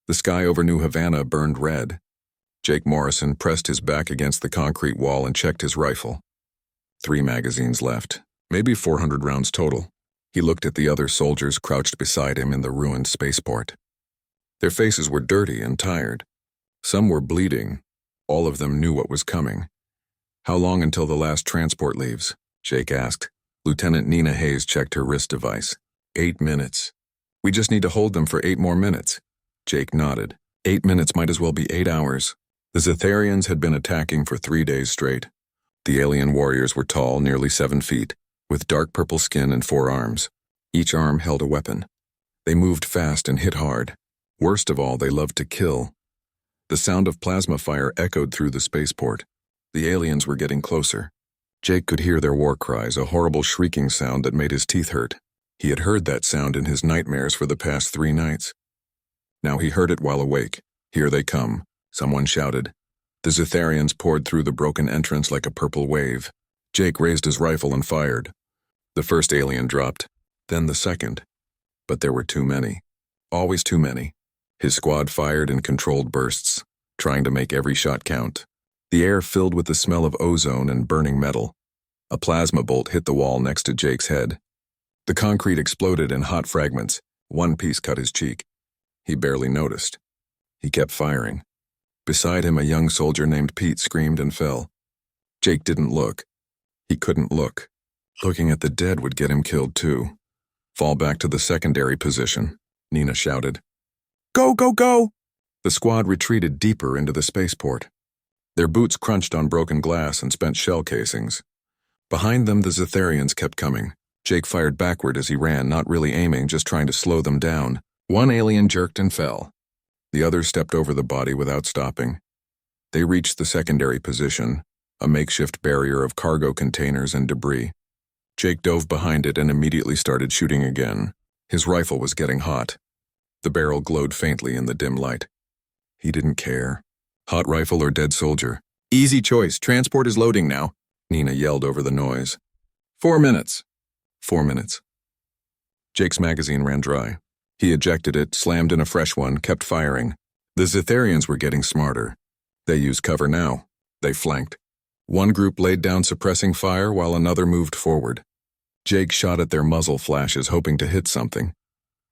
The sky over New Havana burned red. Jake Morrison pressed his back against the concrete wall and checked his rifle. 3 magazines left, maybe 400 rounds total. He looked at the other soldiers crouched beside him in the ruined spaceport. Their faces were dirty and tired. Some were bleeding. All of them knew what was coming. "How long until the last transport leaves?" Jake asked. Lieutenant Nina Hayes checked her wrist device. 8 minutes. "We just need to hold them for 8 more minutes." Jake nodded. 8 minutes might as well be 8 hours. The Zetharians had been attacking for 3 days straight. The alien warriors were tall, nearly 7 feet, with dark purple skin and 4 arms. Each arm held a weapon. They moved fast and hit hard. Worst of all, they loved to kill. The sound of plasma fire echoed through the spaceport. The aliens were getting closer. Jake could hear their war cries, a horrible shrieking sound that made his teeth hurt. He had heard that sound in his nightmares for the past 3 nights. Now he heard it while awake. "Here they come," someone shouted. The Zetharians poured through the broken entrance like a purple wave. Jake raised his rifle and fired. The first alien dropped, then the second. But there were too many. Always too many. His squad fired in controlled bursts, trying to make every shot count. The air filled with the smell of ozone and burning metal. A plasma bolt hit the wall next to Jake's head. The concrete exploded in hot fragments. One piece cut his cheek. He barely noticed. He kept firing. Beside him, a young soldier named Pete screamed and fell. Jake didn't look. He couldn't look. Looking at the dead would get him killed too. "Fall back to the secondary position," Nina shouted. "Go, go, go!" The squad retreated deeper into the spaceport. Their boots crunched on broken glass and spent shell casings. Behind them, the Zetharians kept coming. Jake fired backward as he ran, not really aiming, just trying to slow them down. One alien jerked and fell. The others stepped over the body without stopping. They reached the secondary position, a makeshift barrier of cargo containers and debris. Jake dove behind it and immediately started shooting again. His rifle was getting hot. The barrel glowed faintly in the dim light. He didn't care. Hot rifle or dead soldier? "Easy choice, transport is loading now," Nina yelled over the noise. 4 minutes. 4 minutes. Jake's magazine ran dry. He ejected it, slammed in a fresh one, kept firing. The Zetharians were getting smarter. They used cover now. They flanked. One group laid down suppressing fire while another moved forward. Jake shot at their muzzle flashes, hoping to hit something.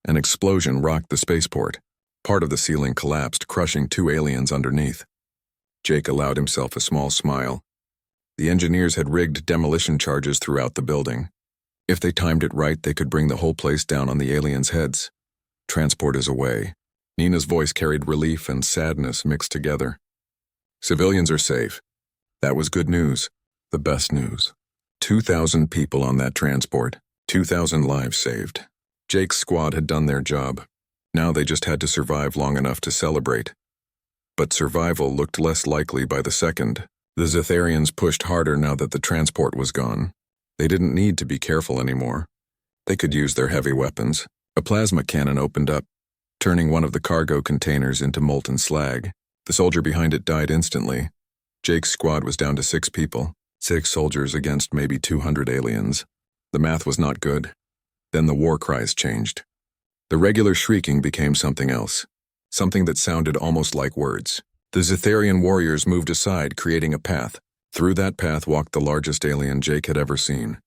An explosion rocked the spaceport. Part of the ceiling collapsed, crushing 2 aliens underneath. Jake allowed himself a small smile. The engineers had rigged demolition charges throughout the building. If they timed it right, they could bring the whole place down on the aliens' heads. Transport is away. Nina's voice carried relief and sadness mixed together. Civilians are safe. That was good news. The best news. 2,000 people on that transport. 2,000 lives saved. Jake's squad had done their job. Now they just had to survive long enough to celebrate. But survival looked less likely by the second. The Zetharians pushed harder now that the transport was gone. They didn't need to be careful anymore. They could use their heavy weapons. A plasma cannon opened up, turning one of the cargo containers into molten slag. The soldier behind it died instantly. Jake's squad was down to 6 people. 6 soldiers against maybe 200 aliens. The math was not good. Then the war cries changed. The regular shrieking became something else. Something that sounded almost like words. The Zetharian warriors moved aside, creating a path. Through that path walked the largest alien Jake had ever seen.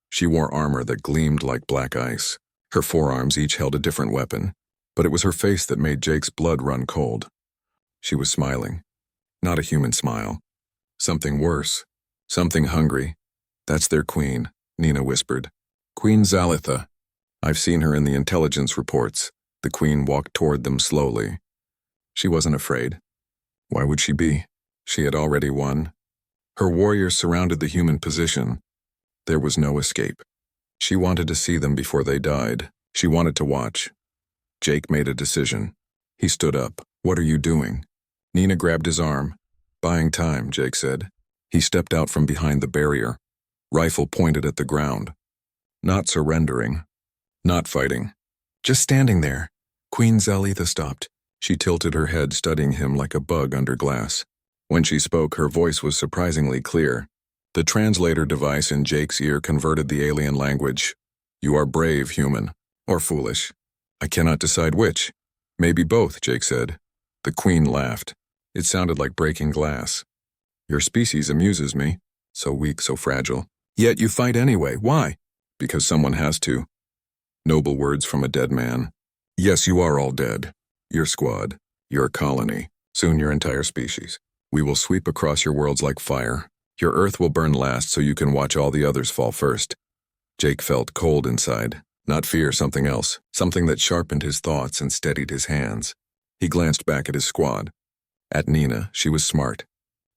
She wore armor that gleamed like black ice. Her forearms each held a different weapon, but it was her face that made Jake's blood run cold. She was smiling. Not a human smile. Something worse. Something hungry. "That's their queen," Nina whispered. "Queen Zalitha. I've seen her in the intelligence reports." The queen walked toward them slowly. She wasn't afraid. Why would she be? She had already won. Her warriors surrounded the human position. There was no escape. She wanted to see them before they died. She wanted to watch. Jake made a decision. He stood up. "What are you doing?" Nina grabbed his arm. "Buying time," Jake said. He stepped out from behind the barrier. Rifle pointed at the ground. Not surrendering. Not fighting. Just standing there. Queen Zalitha stopped. She tilted her head, studying him like a bug under glass. When she spoke, her voice was surprisingly clear. The translator device in Jake's ear converted the alien language. "You are brave, human. Or foolish. I cannot decide which. Maybe both, Jake said. The Queen laughed. It sounded like breaking glass. Your species amuses me. So weak, so fragile. Yet you fight anyway. Why? Because someone has to. Noble words from a dead man. Yes, you are all dead. Your squad, your colony, soon your entire species. We will sweep across your worlds like fire. Your Earth will burn last so you can watch all the others fall first. Jake felt cold inside. Not fear, something else. Something that sharpened his thoughts and steadied his hands. He glanced back at his squad. At Nina, she was smart.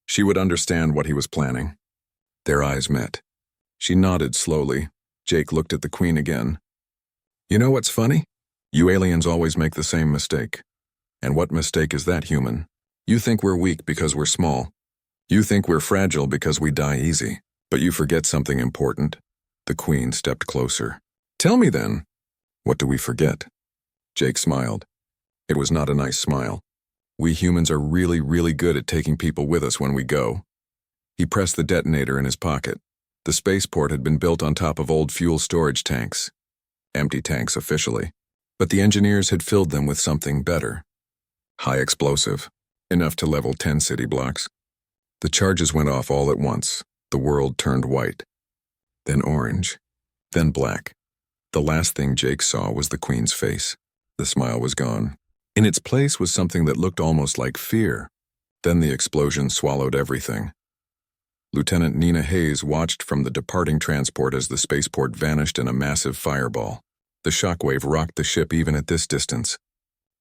She would understand what he was planning. Their eyes met. She nodded slowly. Jake looked at the Queen again. You know what's funny? You aliens always make the same mistake. And what mistake is that, human? You think we're weak because we're small. You think we're fragile because we die easy. But you forget something important. The Queen stepped closer. Tell me then. What do we forget? Jake smiled. It was not a nice smile. We humans are really, really good at taking people with us when we go. He pressed the detonator in his pocket. The spaceport had been built on top of old fuel storage tanks. Empty tanks officially. But the engineers had filled them with something better. High explosive. Enough to level 10 city blocks. The charges went off all at once. The world turned white. Then orange. Then black. The last thing Jake saw was the Queen's face. The smile was gone. In its place was something that looked almost like fear. Then the explosion swallowed everything. Lieutenant Nina Hayes watched from the departing transport as the spaceport vanished in a massive fireball. The shockwave rocked the ship even at this distance.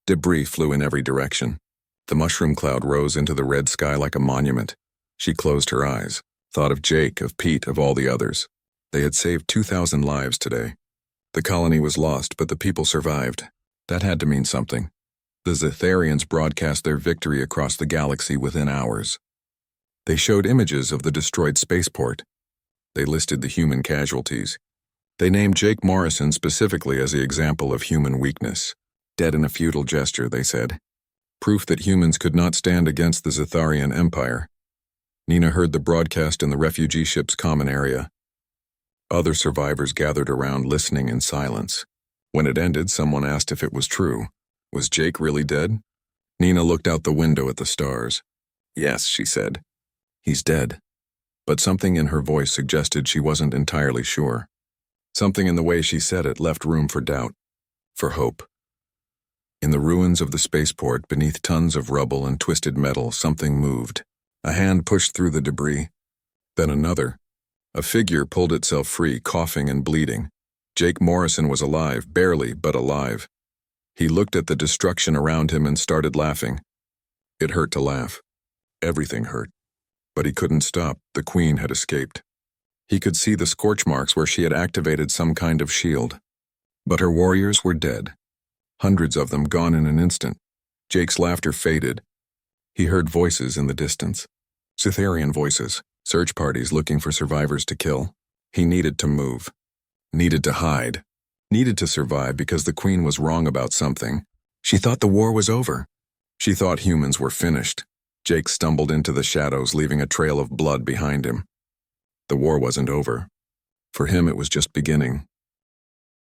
Debris flew in every direction. The mushroom cloud rose into the red sky like a monument. She closed her eyes, thought of Jake, of Pete, of all the others. They had saved 2,000 lives today. The colony was lost, but the people survived. That had to mean something. The Zetharians broadcast their victory across the galaxy within hours. They showed images of the destroyed spaceport. They listed the human casualties. They named Jake Morrison specifically as the example of human weakness. Dead in a futile gesture, they said. Proof that humans could not stand against the Zetharian Empire. Nina heard the broadcast in the refugee ship's common area. Other survivors gathered around listening in silence. When it ended, someone asked if it was true. Was Jake really dead? Nina looked out the window at the stars. Yes, she said. He's dead. But something in her voice suggested she wasn't entirely sure. Something in the way she said it left room for doubt, for hope. In the ruins of the spaceport, beneath tons of rubble and twisted metal, something moved. A hand pushed through the debris. Then another. A figure pulled itself free, coughing and bleeding. Jake Morrison was alive, barely, but alive. He looked at the destruction around him and started laughing. It hurt to laugh. Everything hurt. But he couldn't stop. The Queen had escaped. He could see the scorch marks where she had activated some kind of shield. But her warriors were dead. Hundreds of them gone in an instant. Jake's laughter faded. He heard voices in the distance. Zetharian voices. Search parties looking for survivors to kill. He needed to move. Needed to hide. Needed to survive because the Queen was wrong about something. She thought the war was over. She thought humans were finished. Jake stumbled into the shadows, leaving a trail of blood behind him. The war wasn't over. For him, it was just beginning.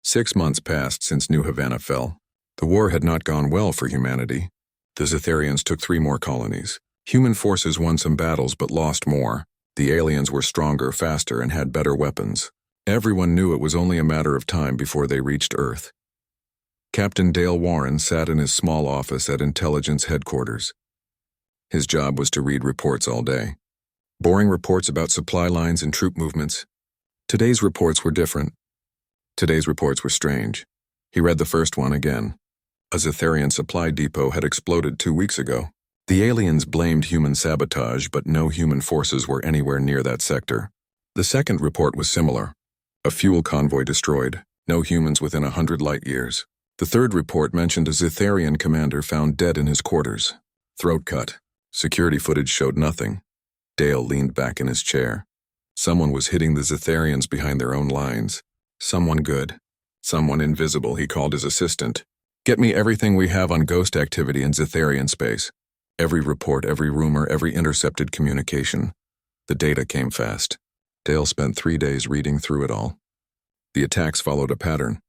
6 months passed since New Havana fell. The war had not gone well for humanity. The Zetharians took 3 more colonies. Human forces won some battles but lost more. The aliens were stronger, faster, and had better weapons. Everyone knew it was only a matter of time before they reached Earth. Captain Dale Warren sat in his small office at Intelligence Headquarters. His job was to read reports all day. Boring reports about supply lines and troop movements. Today's reports were different. Today's reports were strange. He read the first one again. A Zetharian supply depot had exploded 2 weeks ago. The aliens blamed human sabotage, but no human forces were anywhere near that sector. The second report was similar. A fuel convoy destroyed. No humans within 100 light years. The third report mentioned a Zetharian commander found dead in his quarters. Throat cut. Security footage showed nothing. Dale leaned back in his chair. Someone was hitting the Zetharians behind their own lines. Someone good. Someone invisible, he called his assistant. Get me everything we have on ghost activity in Zetharian space. Every report, every rumor, every intercepted communication. The data came fast. Dale spent 3 days reading through it all. The attacks followed a pattern.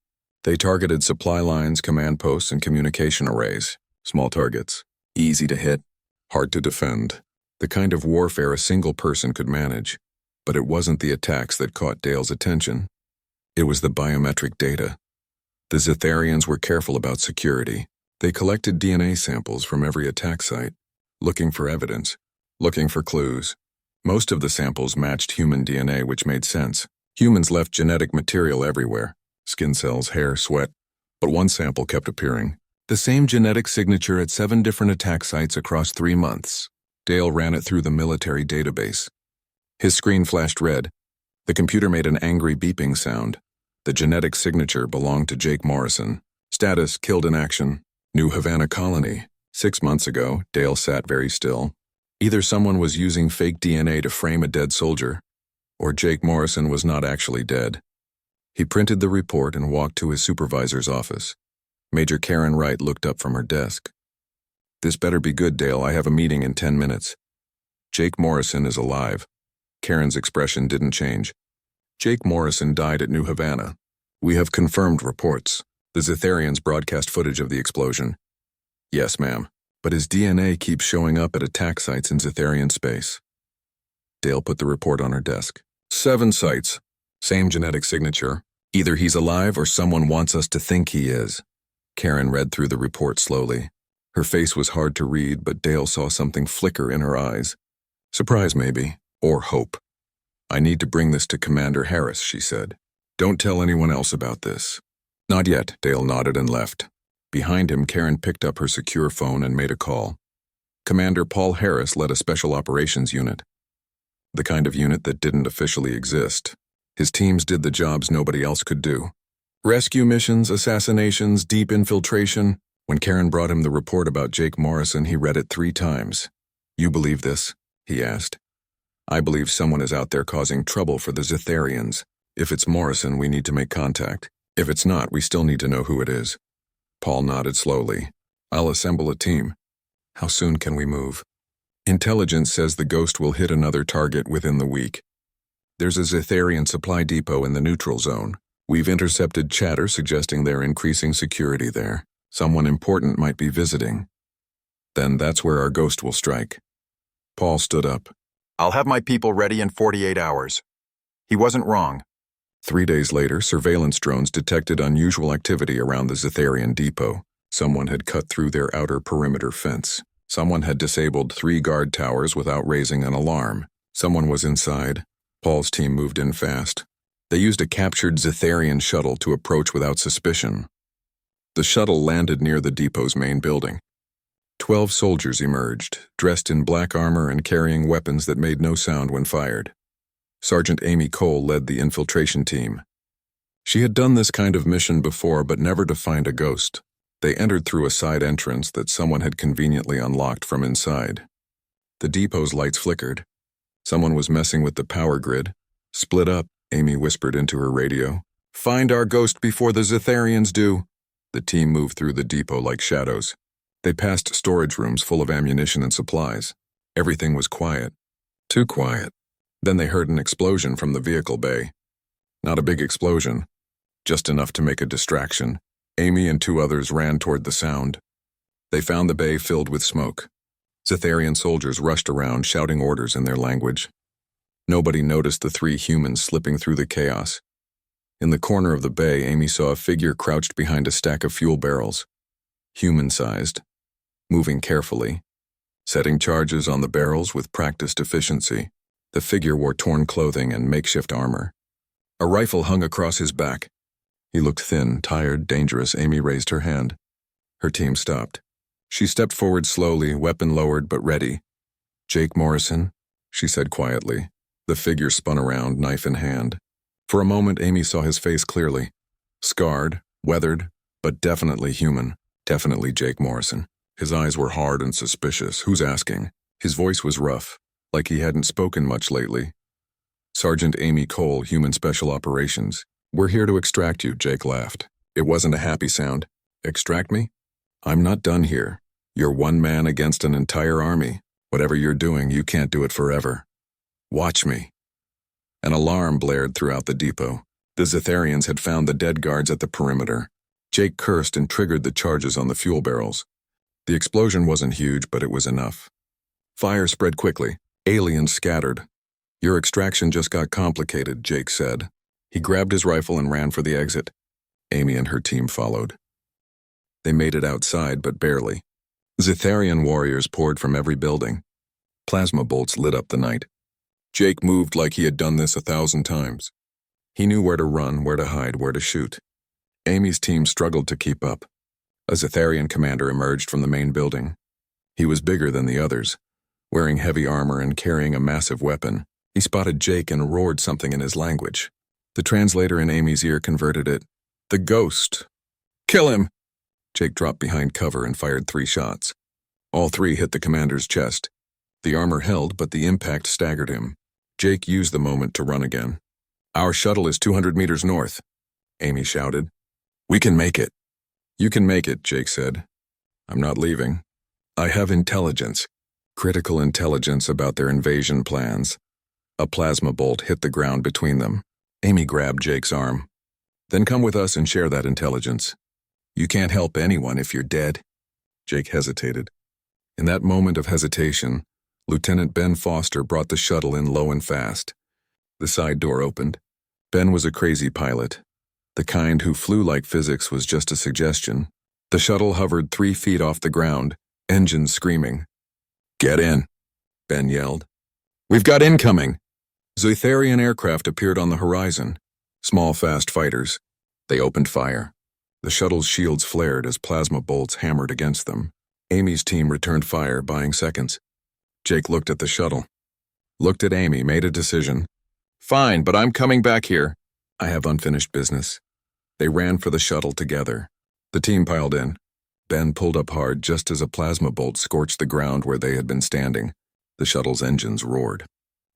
They targeted supply lines, command posts, and communication arrays. Small targets. Easy to hit, hard to defend. The kind of warfare a single person could manage. But it wasn't the attacks that caught Dale's attention. It was the biometric data. The Zetharians were careful about security. They collected DNA samples from every attack site, looking for evidence, looking for clues. Most of the samples matched human DNA, which made sense. Humans left genetic material everywhere. Skin cells, hair, sweat. But one sample kept appearing. The same genetic signature at 7 different attack sites across 3 months. Dale ran it through the military database. His screen flashed red. The computer made an angry beeping sound. The genetic signature belonged to Jake Morrison. Status, killed in action. New Havana colony. 6 months ago, Dale sat very still. Either someone was using fake DNA to frame a dead soldier, or Jake Morrison was not actually dead. He printed the report and walked to his supervisor's office. Major Karen Wright looked up from her desk. "This better be good, Dale. I have a meeting in 10 minutes. Jake Morrison is alive." Karen's expression didn't change. "Jake Morrison died at New Havana. We have confirmed reports. The Zetharians broadcast footage of the explosion." "Yes, ma'am. But his DNA keeps showing up at attack sites in Zetharian space." Dale put the report on her desk. 7 sites. Same genetic signature. Either he's alive or someone wants us to think he is. Karen read through the report slowly. Her face was hard to read, but Dale saw something flicker in her eyes. Surprise, maybe, or hope. "I need to bring this to Commander Harris," she said. "Don't tell anyone else about this." "Not yet," Dale nodded and left. Behind him, Karen picked up her secure phone and made a call. Commander Paul Harris led a special operations unit. The kind of unit that didn't officially exist. His teams did the jobs nobody else could do. Rescue missions, assassinations, deep infiltration. When Karen brought him the report about Jake Morrison, he read it 3 times. "You believe this?" he asked. "I believe someone is out there causing trouble for the Zetharians. If it's Morrison, we need to make contact. If it's not, we still need to know who it is." Paul nodded slowly. "I'll assemble a team. How soon can we move?" "Intelligence says the Ghost will hit another target within the week. There's a Zetharian supply depot in the neutral zone. We've intercepted chatter suggesting they're increasing security there. Someone important might be visiting. Then that's where our Ghost will strike." Paul stood up. "I'll have my people ready in 48 hours. He wasn't wrong." 3 days later, surveillance drones detected unusual activity around the Zetharian depot. Someone had cut through their outer perimeter fence. Someone had disabled 3 guard towers without raising an alarm. Someone was inside. Paul's team moved in fast. They used a captured Zetharian shuttle to approach without suspicion. The shuttle landed near the depot's main building. 12 soldiers emerged, dressed in black armor and carrying weapons that made no sound when fired. Sergeant Amy Cole led the infiltration team. She had done this kind of mission before, but never to find a ghost. They entered through a side entrance that someone had conveniently unlocked from inside. The depot's lights flickered. Someone was messing with the power grid. "Split up," Amy whispered into her radio. "Find our Ghost before the Zetharians do." The team moved through the depot like shadows. They passed storage rooms full of ammunition and supplies. Everything was quiet. Too quiet. Then they heard an explosion from the vehicle bay. Not a big explosion, just enough to make a distraction. Amy and 2 others ran toward the sound. They found the bay filled with smoke. Zetharian soldiers rushed around, shouting orders in their language. Nobody noticed the 3 humans slipping through the chaos. In the corner of the bay, Amy saw a figure crouched behind a stack of fuel barrels. Human-sized, moving carefully, setting charges on the barrels with practiced efficiency. The figure wore torn clothing and makeshift armor. A rifle hung across his back. He looked thin, tired, dangerous. Amy raised her hand. Her team stopped. She stepped forward slowly, weapon lowered but ready. "Jake Morrison," she said quietly. The figure spun around, knife in hand. For a moment, Amy saw his face clearly. Scarred, weathered, but definitely human. Definitely Jake Morrison. His eyes were hard and suspicious. "Who's asking?" His voice was rough, like he hadn't spoken much lately. "Sergeant Amy Cole, Human Special Operations. We're here to extract you," Jake laughed. It wasn't a happy sound. "Extract me? I'm not done here. You're one man against an entire army. Whatever you're doing, you can't do it forever. Watch me." An alarm blared throughout the depot. The Zetharians had found the dead guards at the perimeter. Jake cursed and triggered the charges on the fuel barrels. The explosion wasn't huge, but it was enough. Fire spread quickly. Aliens scattered. Your extraction just got complicated, Jake said. He grabbed his rifle and ran for the exit. Amy and her team followed. They made it outside, but barely. Zitharian warriors poured from every building. Plasma bolts lit up the night. Jake moved like he had done this 1,000 times. He knew where to run, where to hide, where to shoot. Amy's team struggled to keep up. A Zitharian commander emerged from the main building. He was bigger than the others, wearing heavy armor and carrying a massive weapon. He spotted Jake and roared something in his language. The translator in Amy's ear converted it. The ghost. Kill him! Jake dropped behind cover and fired 3 shots. All 3 hit the commander's chest. The armor held, but the impact staggered him. Jake used the moment to run again. Our shuttle is 200 meters north, Amy shouted. We can make it. You can make it, Jake said. I'm not leaving. I have intelligence. Critical intelligence about their invasion plans. A plasma bolt hit the ground between them. Amy grabbed Jake's arm. Then come with us and share that intelligence. You can't help anyone if you're dead. Jake hesitated. In that moment of hesitation, Lieutenant Ben Foster brought the shuttle in low and fast. The side door opened. Ben was a crazy pilot. The kind who flew like physics was just a suggestion. The shuttle hovered 3 feet off the ground, engines screaming. Get in, Ben yelled. We've got incoming. Zitharian aircraft appeared on the horizon. Small, fast fighters. They opened fire. The shuttle's shields flared as plasma bolts hammered against them. Amy's team returned fire, buying seconds. Jake looked at the shuttle. Looked at Amy, made a decision. Fine, but I'm coming back here. I have unfinished business. They ran for the shuttle together. The team piled in. Ben pulled up hard just as a plasma bolt scorched the ground where they had been standing. The shuttle's engines roared.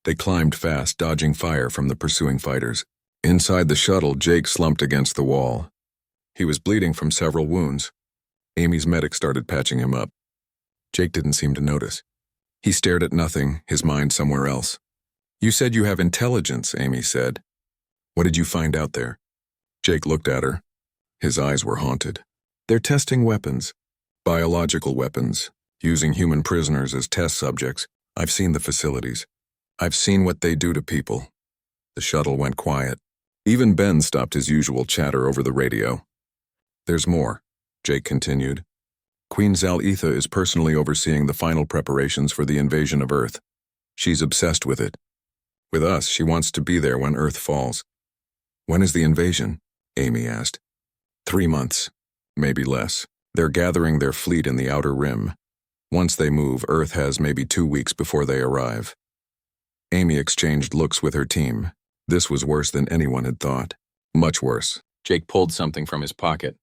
They climbed fast, dodging fire from the pursuing fighters. Inside the shuttle, Jake slumped against the wall. He was bleeding from several wounds. Amy's medic started patching him up. Jake didn't seem to notice. He stared at nothing, his mind somewhere else. You said you have intelligence, Amy said. What did you find out there? Jake looked at her. His eyes were haunted. They're testing weapons. Biological weapons, using human prisoners as test subjects. I've seen the facilities. I've seen what they do to people. The shuttle went quiet. Even Ben stopped his usual chatter over the radio. There's more, Jake continued. Queen Zal-Etha is personally overseeing the final preparations for the invasion of Earth. She's obsessed with it. With us, she wants to be there when Earth falls. When is the invasion? Amy asked. 3 months, maybe less. They're gathering their fleet in the outer rim. Once they move, Earth has maybe 2 weeks before they arrive. Amy exchanged looks with her team. This was worse than anyone had thought. Much worse. Jake pulled something from his pocket.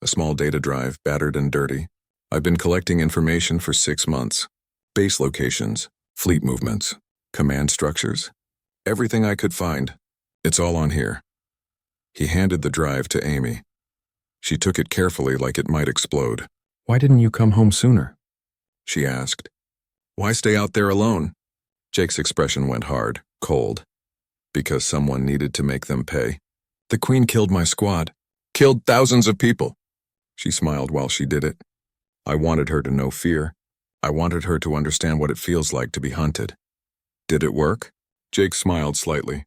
A small data drive, battered and dirty. I've been collecting information for 6 months. Base locations, fleet movements, command structures. Everything I could find. It's all on here. He handed the drive to Amy. She took it carefully like it might explode. Why didn't you come home sooner? She asked. Why stay out there alone? Jake's expression went hard, cold. Because someone needed to make them pay. The Queen killed my squad. Killed thousands of people. She smiled while she did it. I wanted her to know fear. I wanted her to understand what it feels like to be hunted. Did it work? Jake smiled slightly.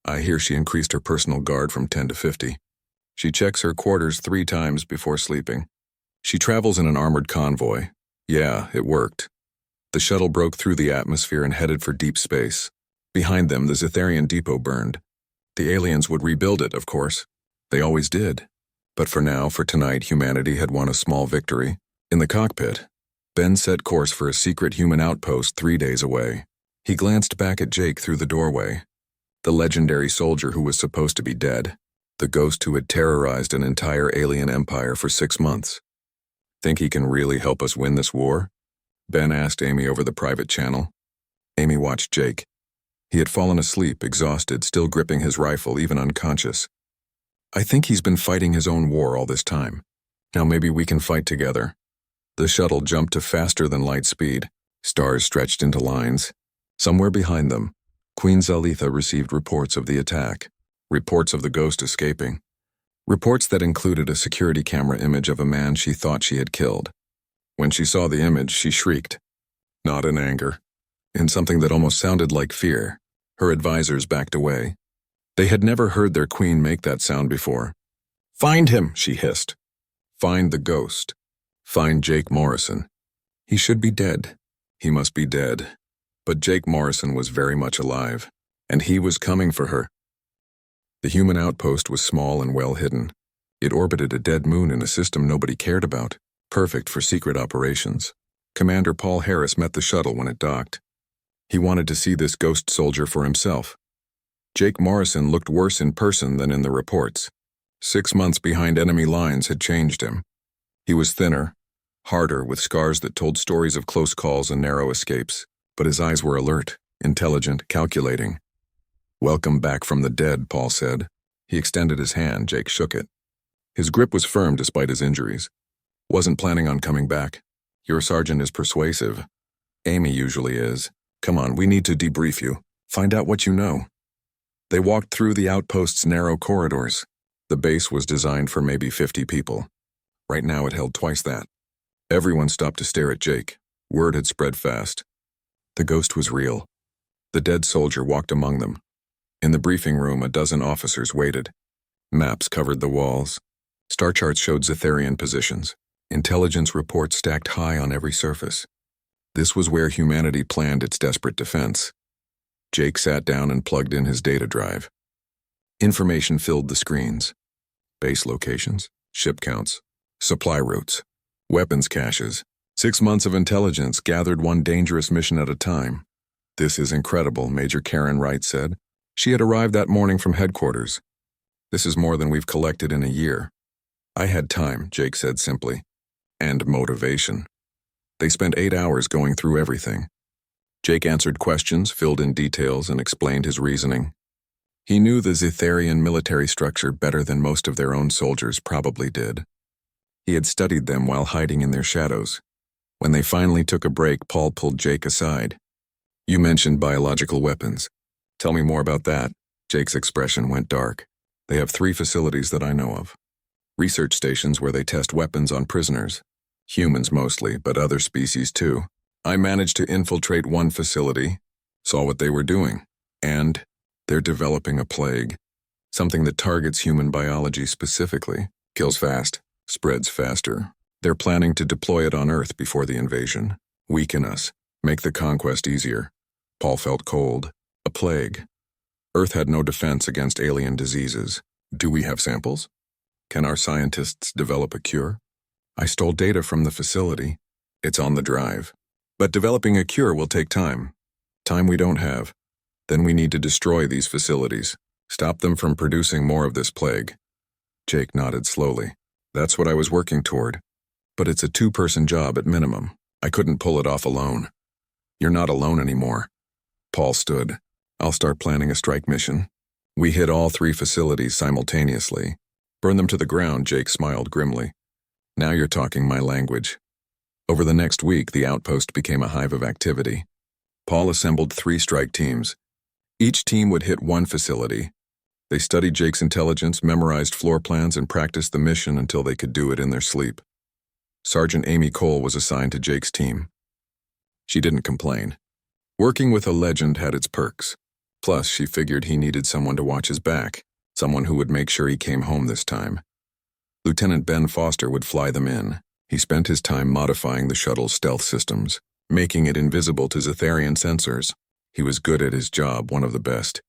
I hear she increased her personal guard from 10 to 50. She checks her quarters 3 times before sleeping. She travels in an armored convoy. Yeah, it worked. The shuttle broke through the atmosphere and headed for deep space. Behind them, the Zitharian depot burned. The aliens would rebuild it, of course. They always did. But for now, for tonight, humanity had won a small victory. In the cockpit, Ben set course for a secret human outpost 3 days away. He glanced back at Jake through the doorway. The legendary soldier who was supposed to be dead. The ghost who had terrorized an entire alien empire for 6 months. Think he can really help us win this war? Ben asked Amy over the private channel. Amy watched Jake. He had fallen asleep, exhausted, still gripping his rifle, even unconscious. I think he's been fighting his own war all this time. Now maybe we can fight together. The shuttle jumped to faster than light speed. Stars stretched into lines. Somewhere behind them, Queen Zal-Etha received reports of the attack. Reports of the ghost escaping. Reports that included a security camera image of a man she thought she had killed. When she saw the image, she shrieked. Not in anger. In something that almost sounded like fear. Her advisors backed away. They had never heard their queen make that sound before. "Find him," she hissed. "Find the ghost. Find Jake Morrison. He should be dead. He must be dead." But Jake Morrison was very much alive, and he was coming for her. The human outpost was small and well hidden. It orbited a dead moon in a system nobody cared about, perfect for secret operations. Commander Paul Harris met the shuttle when it docked. He wanted to see this ghost soldier for himself. Jake Morrison looked worse in person than in the reports. 6 months behind enemy lines had changed him. He was thinner, harder, with scars that told stories of close calls and narrow escapes, but his eyes were alert, intelligent, calculating. "Welcome back from the dead," Paul said. He extended his hand. Jake shook it. His grip was firm despite his injuries. "Wasn't planning on coming back. Your sergeant is persuasive. Amy usually is. Come on, we need to debrief you. Find out what you know." They walked through the outpost's narrow corridors. The base was designed for maybe 50 people. Right now it held twice that. Everyone stopped to stare at Jake. Word had spread fast. The ghost was real. The dead soldier walked among them. In the briefing room, a dozen officers waited. Maps covered the walls. Star charts showed Zetharian positions. Intelligence reports stacked high on every surface. This was where humanity planned its desperate defense. Jake sat down and plugged in his data drive. Information filled the screens. Base locations, ship counts, supply routes, weapons caches. 6 months of intelligence gathered one dangerous mission at a time. "This is incredible," Major Karen Wright said. She had arrived that morning from headquarters. "This is more than we've collected in a year." "I had time," Jake said simply. "And motivation." They spent 8 hours going through everything. Jake answered questions, filled in details, and explained his reasoning. He knew the Zetharian military structure better than most of their own soldiers probably did. He had studied them while hiding in their shadows. When they finally took a break, Paul pulled Jake aside. "You mentioned biological weapons. Tell me more about that." Jake's expression went dark. "They have 3 facilities that I know of. Research stations where they test weapons on prisoners. Humans mostly, but other species too. I managed to infiltrate one facility, saw what they were doing, and they're developing a plague. Something that targets human biology specifically, kills fast, spreads faster. They're planning to deploy it on Earth before the invasion. Weaken us, make the conquest easier." Paul felt cold. A plague. Earth had no defense against alien diseases. Do we have samples? Can our scientists develop a cure? I stole data from the facility. It's on the drive. But developing a cure will take time. Time we don't have. Then we need to destroy these facilities. Stop them from producing more of this plague. Jake nodded slowly. That's what I was working toward. But it's a 2-person job at minimum. I couldn't pull it off alone. You're not alone anymore. Paul stood. I'll start planning a strike mission. We hit all 3 facilities simultaneously. Burn them to the ground, Jake smiled grimly. Now you're talking my language. Over the next week, the outpost became a hive of activity. Paul assembled 3 strike teams. Each team would hit one facility. They studied Jake's intelligence, memorized floor plans, and practiced the mission until they could do it in their sleep. Sergeant Amy Cole was assigned to Jake's team. She didn't complain. Working with a legend had its perks. Plus, she figured he needed someone to watch his back, someone who would make sure he came home this time. Lieutenant Ben Foster would fly them in. He spent his time modifying the shuttle's stealth systems, making it invisible to Zetharian sensors. He was good at his job, one of the best.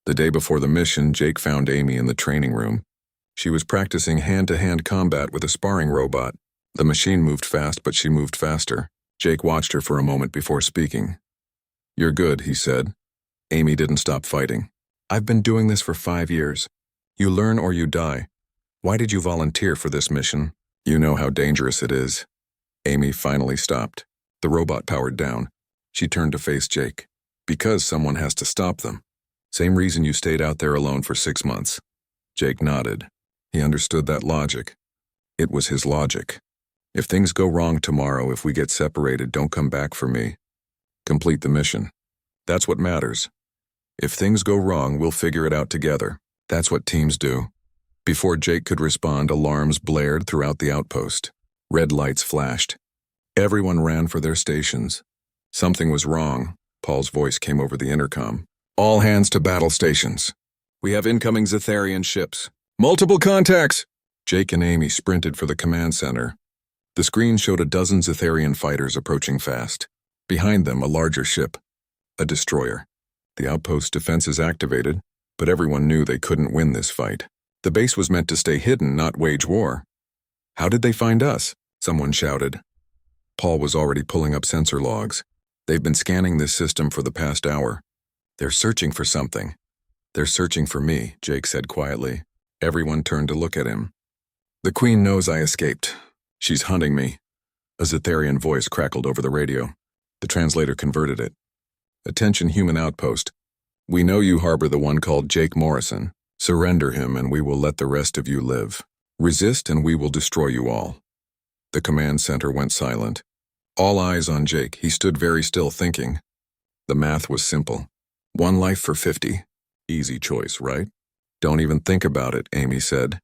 The day before the mission, Jake found Amy in the training room. She was practicing hand-to-hand combat with a sparring robot. The machine moved fast, but she moved faster. Jake watched her for a moment before speaking. You're good, he said. Amy didn't stop fighting. I've been doing this for 5 years. You learn or you die. Why did you volunteer for this mission? You know how dangerous it is. Amy finally stopped. The robot powered down. She turned to face Jake. Because someone has to stop them. Same reason you stayed out there alone for 6 months. Jake nodded. He understood that logic. It was his logic. If things go wrong tomorrow, if we get separated, don't come back for me. Complete the mission. That's what matters. If things go wrong, we'll figure it out together. That's what teams do. Before Jake could respond, alarms blared throughout the outpost. Red lights flashed. Everyone ran for their stations. Something was wrong. Paul's voice came over the intercom. All hands to battle stations. We have incoming Zetharian ships. Multiple contacts! Jake and Amy sprinted for the command center. The screen showed a dozen Zetharian fighters approaching fast. Behind them, a larger ship. A destroyer. The outpost defenses activated, but everyone knew they couldn't win this fight. The base was meant to stay hidden, not wage war. How did they find us? Someone shouted. Paul was already pulling up sensor logs. They've been scanning this system for the past hour. They're searching for something. They're searching for me, Jake said quietly. Everyone turned to look at him. The Queen knows I escaped. She's hunting me. A Zetharian voice crackled over the radio. The translator converted it. Attention, human outpost. We know you harbor the one called Jake Morrison. Surrender him and we will let the rest of you live. Resist and we will destroy you all. The command center went silent. All eyes on Jake. He stood very still thinking. The math was simple. 1 life for 50. Easy choice, right? Don't even think about it, Amy said.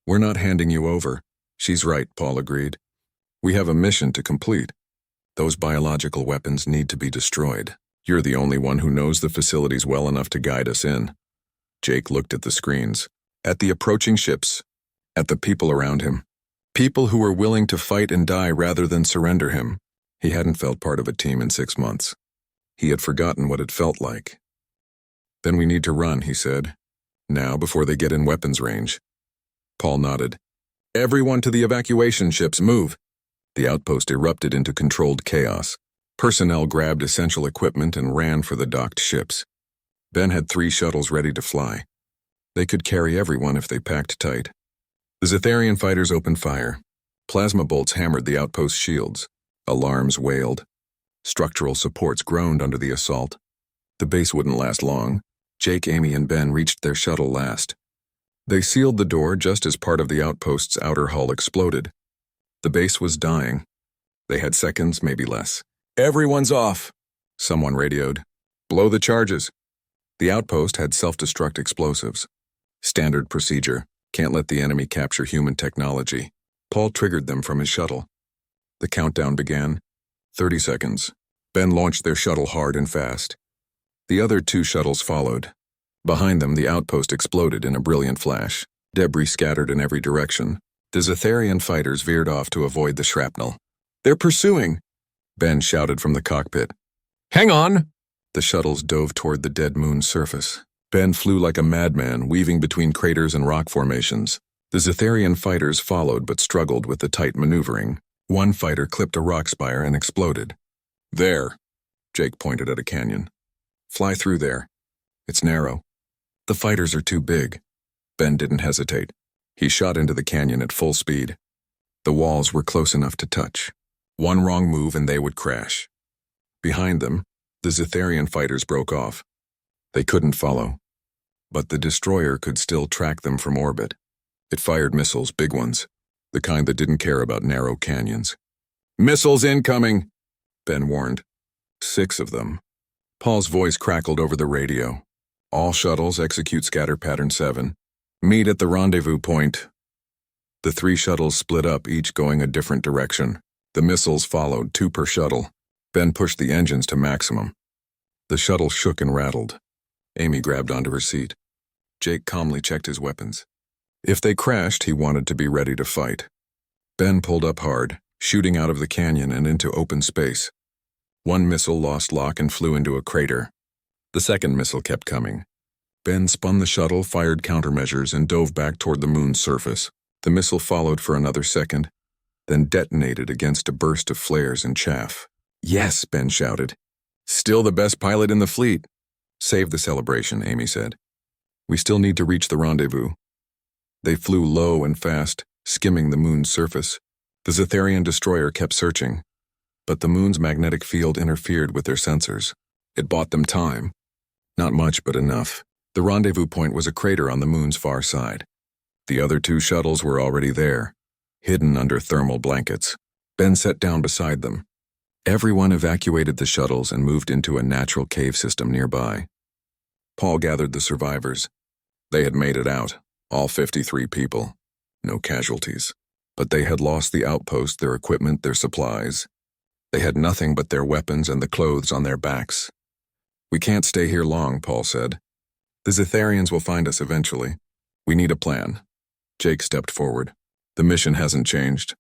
We're not handing you over. She's right, Paul agreed. We have a mission to complete. Those biological weapons need to be destroyed. You're the only one who knows the facilities well enough to guide us in. Jake looked at the screens, at the approaching ships, at the people around him. People who were willing to fight and die rather than surrender him. He hadn't felt part of a team in 6 months. He had forgotten what it felt like. Then we need to run, he said. Now, before they get in weapons range. Paul nodded. Everyone to the evacuation ships, move. The outpost erupted into controlled chaos. Personnel grabbed essential equipment and ran for the docked ships. Ben had 3 shuttles ready to fly. They could carry everyone if they packed tight. The Zetharian fighters opened fire. Plasma bolts hammered the outpost shields. Alarms wailed. Structural supports groaned under the assault. The base wouldn't last long. Jake, Amy, and Ben reached their shuttle last. They sealed the door just as part of the outpost's outer hull exploded. The base was dying. They had seconds, maybe less. Everyone's off, someone radioed. Blow the charges. The outpost had self-destruct explosives. Standard procedure. Can't let the enemy capture human technology. Paul triggered them from his shuttle. The countdown began. 30 seconds. Ben launched their shuttle hard and fast. The other 2 shuttles followed. Behind them, the outpost exploded in a brilliant flash. Debris scattered in every direction. The Zetharian fighters veered off to avoid the shrapnel. They're pursuing, Ben shouted from the cockpit. Hang on! The shuttles dove toward the dead moon's surface. Ben flew like a madman, weaving between craters and rock formations. The Zetharian fighters followed but struggled with the tight maneuvering. One fighter clipped a rock spire and exploded. There, Jake pointed at a canyon. Fly through there. It's narrow. The fighters are too big. Ben didn't hesitate. He shot into the canyon at full speed. The walls were close enough to touch. One wrong move and they would crash. Behind them, the Zetharian fighters broke off. They couldn't follow. But the destroyer could still track them from orbit. It fired missiles, big ones, the kind that didn't care about narrow canyons. Missiles incoming, Ben warned. 6 of them. Paul's voice crackled over the radio. All shuttles execute scatter pattern 7. Meet at the rendezvous point. The 3 shuttles split up, each going a different direction. The missiles followed, 2 per shuttle. Ben pushed the engines to maximum. The shuttle shook and rattled. Amy grabbed onto her seat. Jake calmly checked his weapons. If they crashed, he wanted to be ready to fight. Ben pulled up hard, shooting out of the canyon and into open space. One missile lost lock and flew into a crater. The second missile kept coming. Ben spun the shuttle, fired countermeasures, and dove back toward the moon's surface. The missile followed for another second, then detonated against a burst of flares and chaff. Yes, Ben shouted. Still the best pilot in the fleet. Save the celebration, Amy said. We still need to reach the rendezvous. They flew low and fast, skimming the moon's surface. The Zetharian destroyer kept searching, but the moon's magnetic field interfered with their sensors. It bought them time. Not much, but enough. The rendezvous point was a crater on the moon's far side. The other 2 shuttles were already there, hidden under thermal blankets. Ben sat down beside them. Everyone evacuated the shuttles and moved into a natural cave system nearby. Paul gathered the survivors. They had made it out, All 53 people. No casualties. But they had lost the outpost, their equipment, their supplies. They had nothing but their weapons and the clothes on their backs. We can't stay here long, Paul said. The Zetharians will find us eventually. We need a plan. Jake stepped forward. The mission hasn't changed.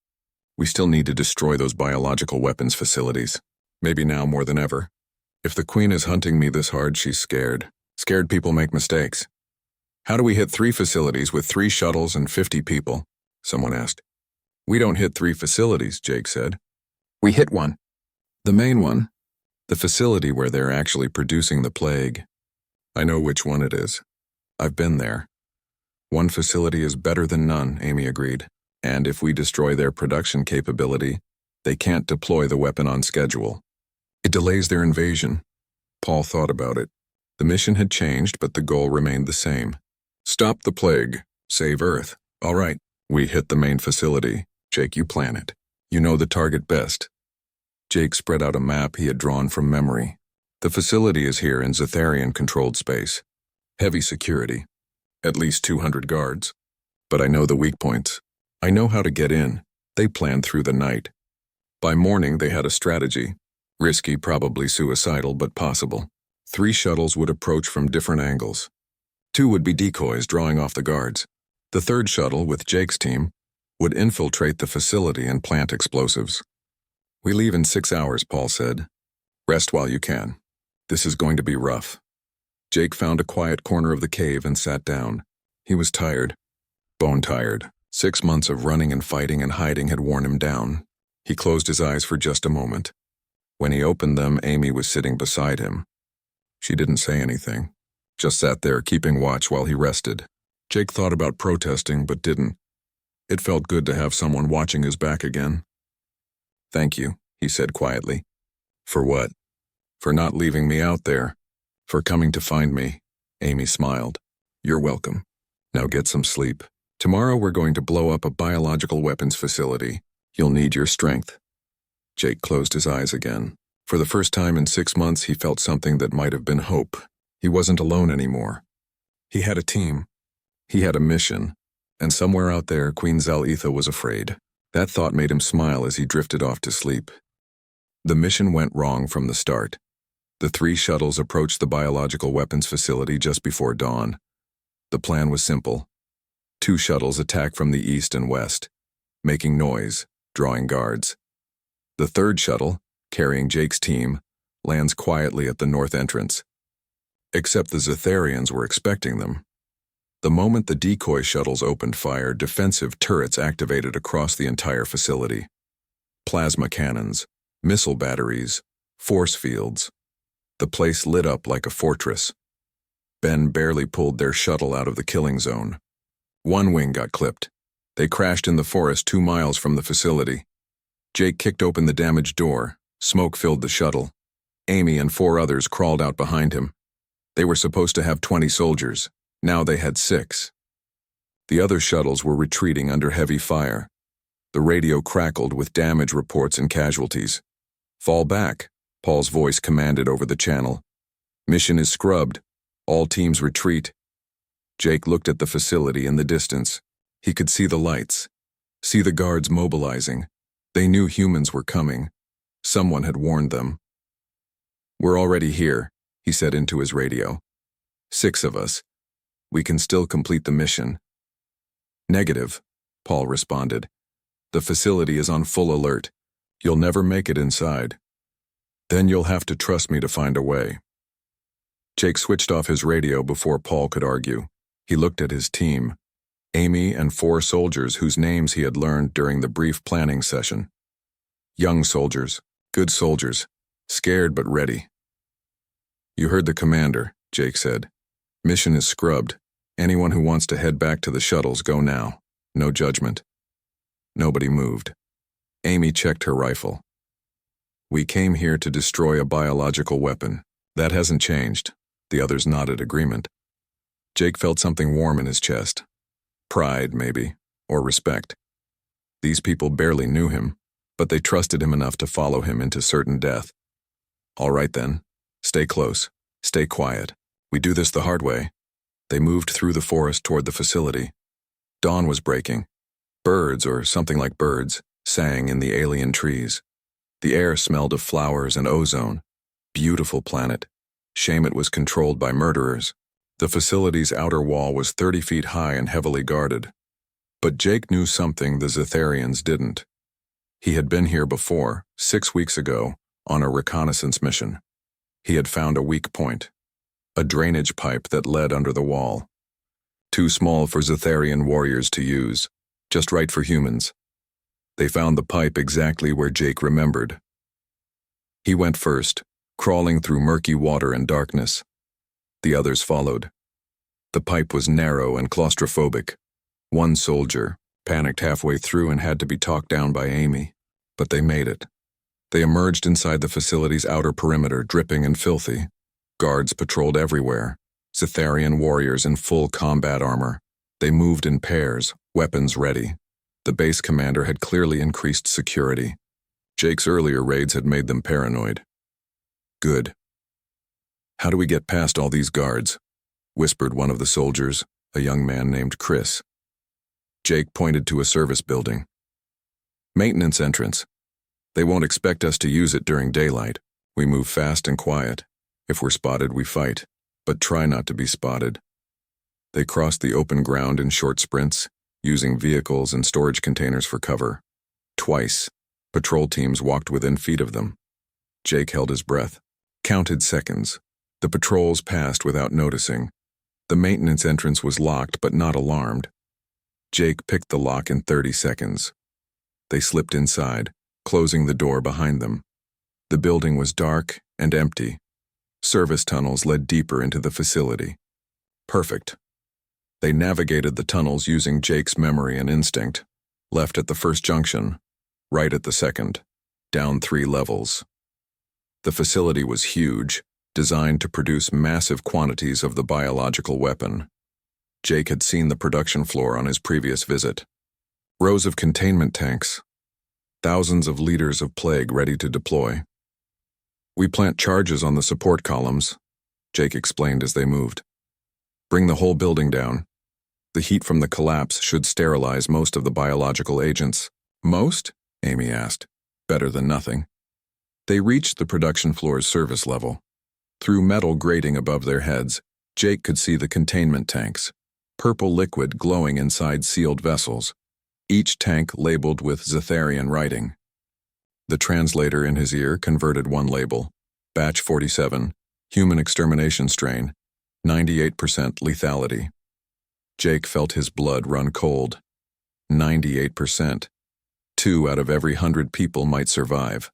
We still need to destroy those biological weapons facilities. Maybe now more than ever. If the Queen is hunting me this hard, she's scared. Scared people make mistakes. How do we hit 3 facilities with 3 shuttles and 50 people? Someone asked. We don't hit 3 facilities, Jake said. We hit one. The main one. The facility where they're actually producing the plague. I know which one it is. I've been there. One facility is better than none, Amy agreed. And if we destroy their production capability, they can't deploy the weapon on schedule. It delays their invasion. Paul thought about it. The mission had changed, but the goal remained the same. Stop the plague. Save Earth. All right. We hit the main facility. Jake, you plan it. You know the target best. Jake spread out a map he had drawn from memory. The facility is here in Zetharian-controlled space. Heavy security. At least 200 guards. But I know the weak points. I know how to get in. They planned through the night. By morning, they had a strategy. Risky, probably suicidal, but possible. 3 shuttles would approach from different angles. 2 would be decoys drawing off the guards. The 3rd shuttle, with Jake's team, would infiltrate the facility and plant explosives. We leave in 6 hours, Paul said. Rest while you can. This is going to be rough. Jake found a quiet corner of the cave and sat down. He was tired. Bone tired. 6 months of running and fighting and hiding had worn him down. He closed his eyes for just a moment. When he opened them, Amy was sitting beside him. She didn't say anything, just sat there keeping watch while he rested. Jake thought about protesting, but didn't. It felt good to have someone watching his back again. Thank you, he said quietly. For what? For not leaving me out there. For coming to find me. Amy smiled. You're welcome. Now get some sleep. Tomorrow we're going to blow up a biological weapons facility. You'll need your strength. Jake closed his eyes again. For the first time in 6 months, he felt something that might have been hope. He wasn't alone anymore. He had a team. He had a mission. And somewhere out there, Queen Zal-Etha was afraid. That thought made him smile as he drifted off to sleep. The mission went wrong from the start. The 3 shuttles approached the biological weapons facility just before dawn. The plan was simple. 2 shuttles attack from the east and west, making noise, drawing guards. The 3rd shuttle, carrying Jake's team, lands quietly at the north entrance. Except the Zetharians were expecting them. The moment the decoy shuttles opened fire, defensive turrets activated across the entire facility. Plasma cannons, missile batteries, force fields. The place lit up like a fortress. Ben barely pulled their shuttle out of the killing zone. 1 wing got clipped. They crashed in the forest 2 miles from the facility. Jake kicked open the damaged door. Smoke filled the shuttle. Amy and 4 others crawled out behind him. They were supposed to have 20 soldiers. Now they had 6. The other shuttles were retreating under heavy fire. The radio crackled with damage reports and casualties. Fall back, Paul's voice commanded over the channel. Mission is scrubbed. All teams retreat. Jake looked at the facility in the distance. He could see the lights, see the guards mobilizing. They knew humans were coming. Someone had warned them. We're already here, he said into his radio. 6 of us. We can still complete the mission. Negative, Paul responded. The facility is on full alert. You'll never make it inside. Then you'll have to trust me to find a way. Jake switched off his radio before Paul could argue. He looked at his team. Amy and 4 soldiers whose names he had learned during the brief planning session. Young soldiers, good soldiers, scared but ready. You heard the commander, Jake said. Mission is scrubbed. Anyone who wants to head back to the shuttles, go now. No judgment. Nobody moved. Amy checked her rifle. We came here to destroy a biological weapon. That hasn't changed. The others nodded agreement. Jake felt something warm in his chest. Pride, maybe, or respect. These people barely knew him, but they trusted him enough to follow him into certain death. All right then. Stay close. Stay quiet. We do this the hard way. They moved through the forest toward the facility. Dawn was breaking. Birds, or something like birds, sang in the alien trees. The air smelled of flowers and ozone. Beautiful planet. Shame it was controlled by murderers. The facility's outer wall was 30 feet high and heavily guarded. But Jake knew something the Zetharians didn't. He had been here before, 6 weeks ago, on a reconnaissance mission. He had found a weak point. A drainage pipe that led under the wall. Too small for Zetharian warriors to use, just right for humans. They found the pipe exactly where Jake remembered. He went first, crawling through murky water and darkness. The others followed. The pipe was narrow and claustrophobic. One soldier panicked halfway through and had to be talked down by Amy, but they made it. They emerged inside the facility's outer perimeter, dripping and filthy. Guards patrolled everywhere, Zetharian warriors in full combat armor. They moved in pairs, weapons ready. The base commander had clearly increased security. Jake's earlier raids had made them paranoid. Good. How do we get past all these guards? Whispered one of the soldiers, a young man named Chris. Jake pointed to a service building. Maintenance entrance. They won't expect us to use it during daylight. We move fast and quiet. If we're spotted, we fight, but try not to be spotted. They crossed the open ground in short sprints, using vehicles and storage containers for cover. Twice, patrol teams walked within feet of them. Jake held his breath, counted seconds. The patrols passed without noticing. The maintenance entrance was locked but not alarmed. Jake picked the lock in 30 seconds. They slipped inside, closing the door behind them. The building was dark and empty. Service tunnels led deeper into the facility. Perfect. They navigated the tunnels using Jake's memory and instinct. Left at the first junction, right at the second, down 3 levels. The facility was huge, designed to produce massive quantities of the biological weapon. Jake had seen the production floor on his previous visit. Rows of containment tanks. Thousands of liters of plague ready to deploy. We plant charges on the support columns, Jake explained as they moved. Bring the whole building down. The heat from the collapse should sterilize most of the biological agents. Most? Amy asked. Better than nothing. They reached the production floor's service level. Through metal grating above their heads, Jake could see the containment tanks. Purple liquid glowing inside sealed vessels, each tank labeled with Zetharian writing. The translator in his ear converted one label, Batch 47, Human Extermination Strain, 98% lethality. Jake felt his blood run cold. 98%. 2 out of every 100 people might survive.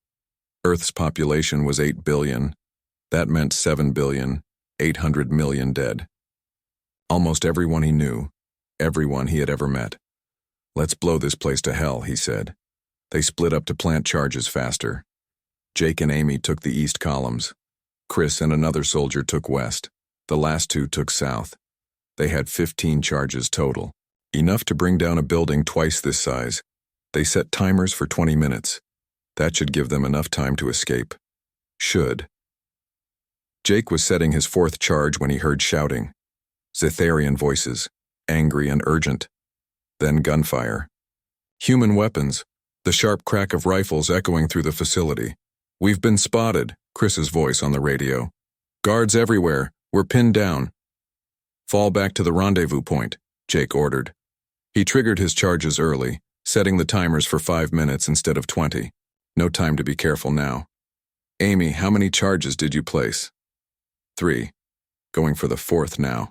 Earth's population was 8 billion. That meant 7,800 million dead. Almost everyone he knew, everyone he had ever met. Let's blow this place to hell, he said. They split up to plant charges faster. Jake and Amy took the east columns. Chris and another soldier took west. The last 2 took south. They had 15 charges total, enough to bring down a building twice this size. They set timers for 20 minutes. That should give them enough time to escape. Should. Jake was setting his 4th charge when he heard shouting. Zetharian voices, angry and urgent. Then gunfire. Human weapons, the sharp crack of rifles echoing through the facility. We've been spotted, Chris's voice on the radio. Guards everywhere, we're pinned down. Fall back to the rendezvous point, Jake ordered. He triggered his charges early, setting the timers for 5 minutes instead of 20. No time to be careful now. Amy, how many charges did you place? 3. Going for the 4th now.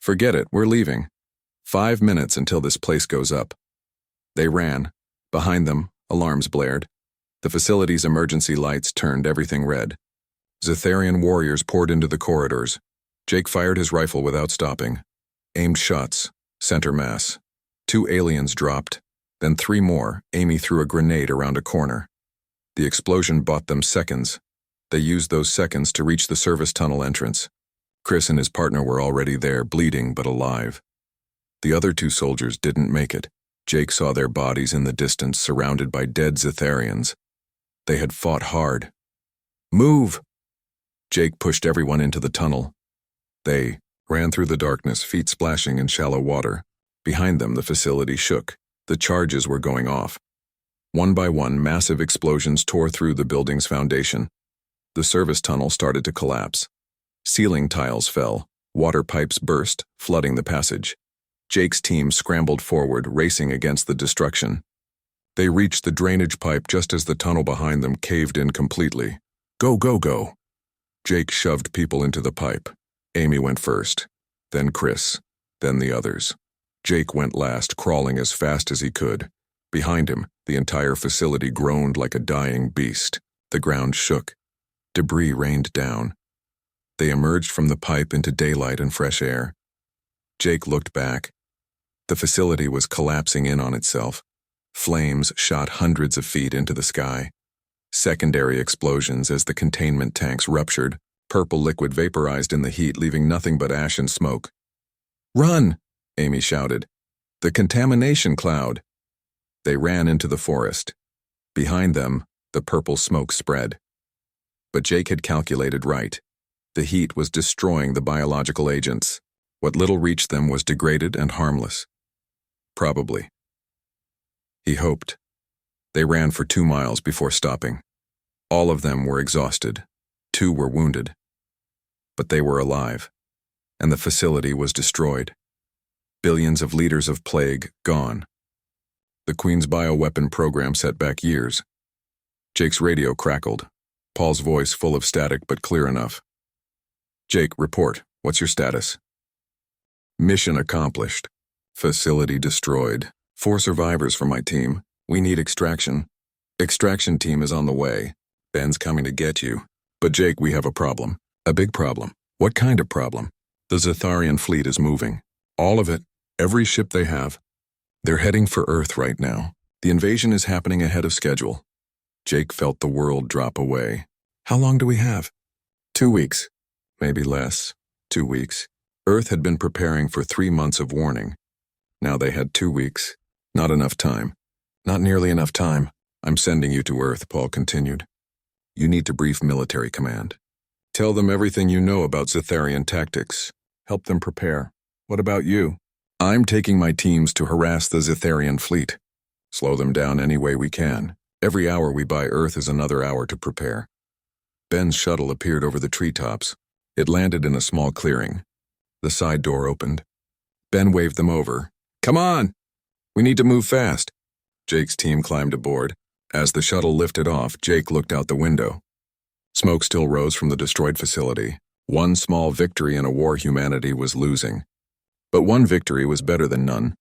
Forget it, we're leaving. 5 minutes until this place goes up. They ran. Behind them, alarms blared. The facility's emergency lights turned everything red. Zetharian warriors poured into the corridors. Jake fired his rifle without stopping. Aimed shots, center mass. 2 aliens dropped, then 3 more. Amy threw a grenade around a corner. The explosion bought them seconds. They used those seconds to reach the service tunnel entrance. Chris and his partner were already there, bleeding but alive. The other 2 soldiers didn't make it. Jake saw their bodies in the distance, surrounded by dead Zetharians. They had fought hard. Move! Jake pushed everyone into the tunnel. They ran through the darkness, feet splashing in shallow water. Behind them, the facility shook. The charges were going off. One by one, massive explosions tore through the building's foundation. The service tunnel started to collapse. Ceiling tiles fell. Water pipes burst, flooding the passage. Jake's team scrambled forward, racing against the destruction. They reached the drainage pipe just as the tunnel behind them caved in completely. Go, go, go. Jake shoved people into the pipe. Amy went first, then Chris, then the others. Jake went last, crawling as fast as he could. Behind him, the entire facility groaned like a dying beast. The ground shook. Debris rained down. They emerged from the pipe into daylight and fresh air. Jake looked back. The facility was collapsing in on itself. Flames shot hundreds of feet into the sky. Secondary explosions as the containment tanks ruptured. Purple liquid vaporized in the heat, leaving nothing but ash and smoke. "Run!" Amy shouted. "The contamination cloud!" They ran into the forest. Behind them, the purple smoke spread. But Jake had calculated right. The heat was destroying the biological agents. What little reached them was degraded and harmless. Probably. He hoped. They ran for 2 miles before stopping. All of them were exhausted. 2 were wounded. But they were alive, and the facility was destroyed. Billions of liters of plague gone. The Queen's bioweapon program set back years. Jake's radio crackled, Paul's voice full of static but clear enough. "Jake, report. What's your status?" "Mission accomplished. Facility destroyed. 4 survivors from my team. We need extraction. Extraction team is on the way. Ben's coming to get you. But Jake, we have a problem. A big problem." "What kind of problem?" "The Zetharian fleet is moving. All of it. Every ship they have. They're heading for Earth right now. The invasion is happening ahead of schedule." Jake felt the world drop away. "How long do we have?" 2 weeks. Maybe less. 2 weeks. Earth had been preparing for 3 months of warning. Now they had 2 weeks. Not enough time. "Not nearly enough time. I'm sending you to Earth," Paul continued. "You need to brief military command. Tell them everything you know about Zetharian tactics. Help them prepare. What about you?" "I'm taking my teams to harass the Zetharian fleet. Slow them down any way we can. Every hour we buy Earth is another hour to prepare." Ben's shuttle appeared over the treetops. It landed in a small clearing. The side door opened. Ben waved them over. "Come on! We need to move fast." Jake's team climbed aboard. As the shuttle lifted off, Jake looked out the window. Smoke still rose from the destroyed facility. One small victory in a war humanity was losing. But one victory was better than none.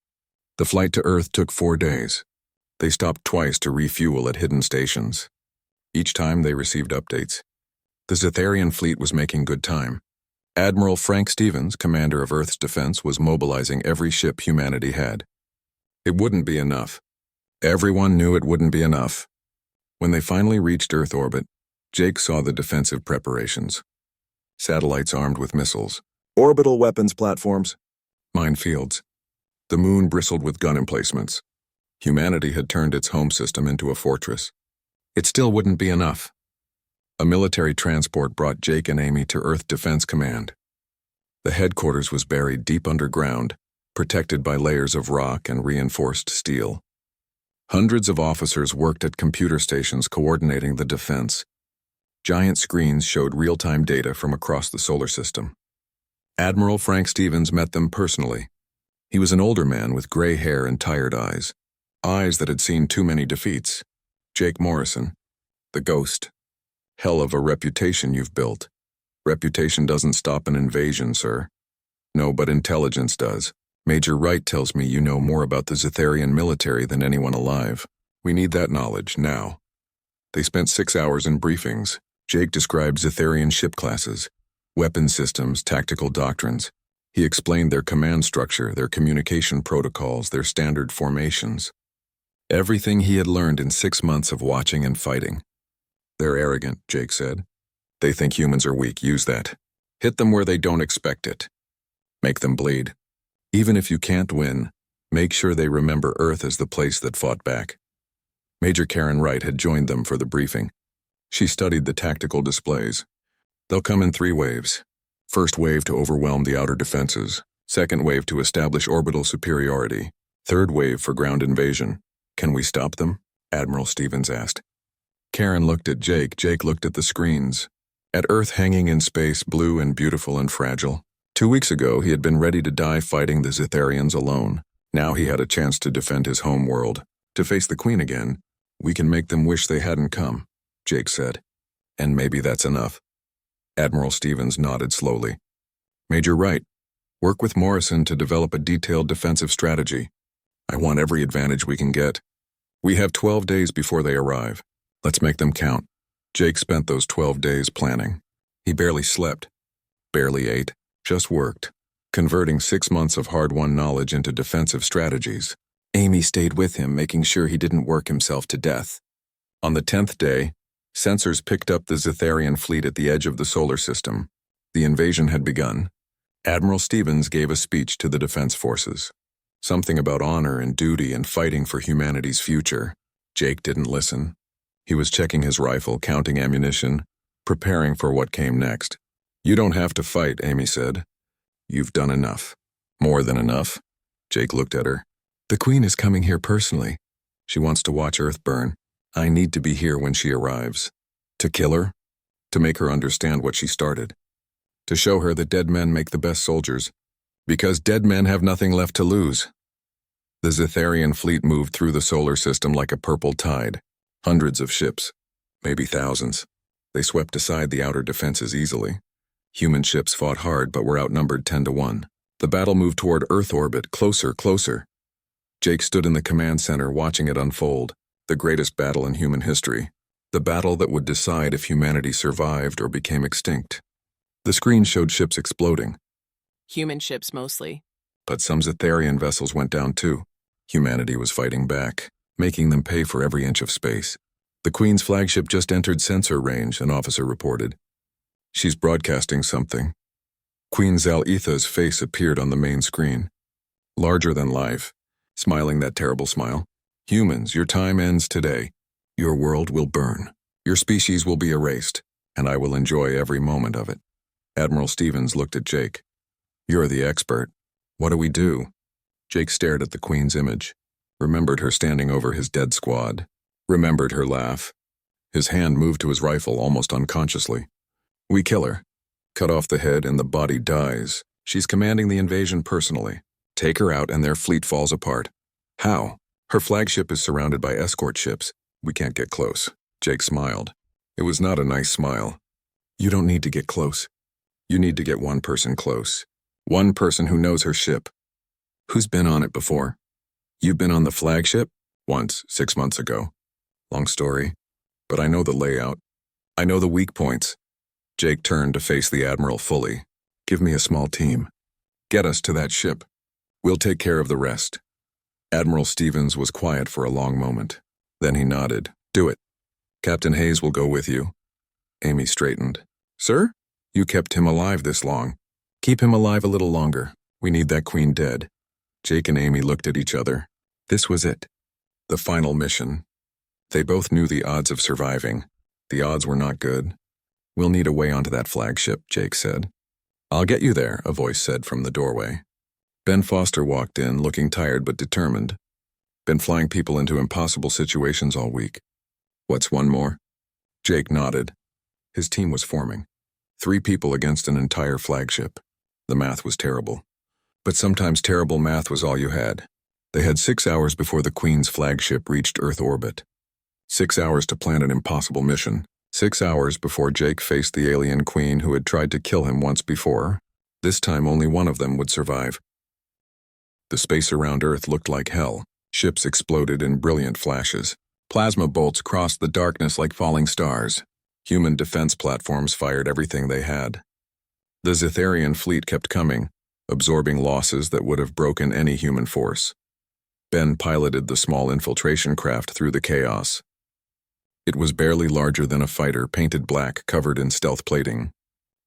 The flight to Earth took 4 days. They stopped twice to refuel at hidden stations. Each time they received updates. The Zetharian fleet was making good time. Admiral Frank Stevens, commander of Earth's defense, was mobilizing every ship humanity had. It wouldn't be enough. Everyone knew it wouldn't be enough. When they finally reached Earth orbit, Jake saw the defensive preparations. Satellites armed with missiles. Orbital weapons platforms. Minefields. The moon bristled with gun emplacements. Humanity had turned its home system into a fortress. It still wouldn't be enough. A military transport brought Jake and Amy to Earth Defense Command. The headquarters was buried deep underground, protected by layers of rock and reinforced steel. Hundreds of officers worked at computer stations coordinating the defense. Giant screens showed real-time data from across the solar system. Admiral Frank Stevens met them personally. He was an older man with gray hair and tired eyes that had seen too many defeats. "Jake Morrison, the ghost. Hell of a reputation you've built. Reputation doesn't stop an invasion, sir." "No, but intelligence does. Major Wright tells me you know more about the Zetharian military than anyone alive. We need that knowledge, now." They spent 6 hours in briefings. Jake described Zetharian ship classes, weapon systems, tactical doctrines. He explained their command structure, their communication protocols, their standard formations. Everything he had learned in 6 months of watching and fighting. "They're arrogant," Jake said. "They think humans are weak. Use that. Hit them where they don't expect it. Make them bleed. Even if you can't win, make sure they remember Earth as the place that fought back." Major Karen Wright had joined them for the briefing. She studied the tactical displays. "They'll come in 3 waves. First wave to overwhelm the outer defenses. Second wave to establish orbital superiority. Third wave for ground invasion. Can we stop them? Admiral Stevens asked. Karen looked at Jake. Jake looked at the screens. At Earth hanging in space, blue and beautiful and fragile. 2 weeks ago, he had been ready to die fighting the Zitharians alone. Now he had a chance to defend his home world. To face the Queen again. We can make them wish they hadn't come, Jake said. And maybe that's enough. Admiral Stevens nodded slowly. Major Wright, work with Morrison to develop a detailed defensive strategy. I want every advantage we can get. We have 12 days before they arrive. Let's make them count. Jake spent those 12 days planning. He barely slept, barely ate, just worked, converting 6 months of hard-won knowledge into defensive strategies. Amy stayed with him, making sure he didn't work himself to death. On the 10th day, sensors picked up the Zitharian fleet at the edge of the solar system. The invasion had begun. Admiral Stevens gave a speech to the defense forces. Something about honor and duty and fighting for humanity's future. Jake didn't listen. He was checking his rifle, counting ammunition, preparing for what came next. You don't have to fight, Amy said. You've done enough. More than enough. Jake looked at her. The Queen is coming here personally. She wants to watch Earth burn. I need to be here when she arrives. To kill her? To make her understand what she started. To show her that dead men make the best soldiers. Because dead men have nothing left to lose. The Zitharian fleet moved through the solar system like a purple tide. Hundreds of ships, maybe thousands. They swept aside the outer defenses easily. Human ships fought hard but were outnumbered 10-1. The battle moved toward Earth orbit, closer, closer. Jake stood in the command center watching it unfold, the greatest battle in human history. The battle that would decide if humanity survived or became extinct. The screen showed ships exploding. Human ships mostly. But some Zitharian vessels went down too. Humanity was fighting back, making them pay for every inch of space. The Queen's flagship just entered sensor range, an officer reported. She's broadcasting something. Queen Zal-Etha's face appeared on the main screen. Larger than life, smiling that terrible smile. Humans, your time ends today. Your world will burn. Your species will be erased, and I will enjoy every moment of it. Admiral Stevens looked at Jake. You're the expert. What do we do? Jake stared at the Queen's image. Remembered her standing over his dead squad. Remembered her laugh. His hand moved to his rifle almost unconsciously. We kill her. Cut off the head and the body dies. She's commanding the invasion personally. Take her out and their fleet falls apart. How? Her flagship is surrounded by escort ships. We can't get close. Jake smiled. It was not a nice smile. You don't need to get close. You need to get one person close. One person who knows her ship. Who's been on it before? You've been on the flagship? Once, 6 months ago. Long story. But I know the layout. I know the weak points. Jake turned to face the Admiral fully. Give me a small team. Get us to that ship. We'll take care of the rest. Admiral Stevens was quiet for a long moment. Then he nodded. Do it. Captain Hayes will go with you. Amy straightened. Sir? You kept him alive this long. Keep him alive a little longer. We need that Queen dead. Jake and Amy looked at each other. This was it. The final mission. They both knew the odds of surviving. The odds were not good. We'll need a way onto that flagship, Jake said. I'll get you there, a voice said from the doorway. Ben Foster walked in, looking tired but determined. Been flying people into impossible situations all week. What's one more? Jake nodded. His team was forming. 3 people against an entire flagship. The math was terrible. But sometimes terrible math was all you had. They had 6 hours before the Queen's flagship reached Earth orbit. 6 hours to plan an impossible mission. 6 hours before Jake faced the alien Queen who had tried to kill him once before. This time only one of them would survive. The space around Earth looked like hell. Ships exploded in brilliant flashes. Plasma bolts crossed the darkness like falling stars. Human defense platforms fired everything they had. The Zitharian fleet kept coming, absorbing losses that would have broken any human force. Ben piloted the small infiltration craft through the chaos. It was barely larger than a fighter, painted black, covered in stealth plating.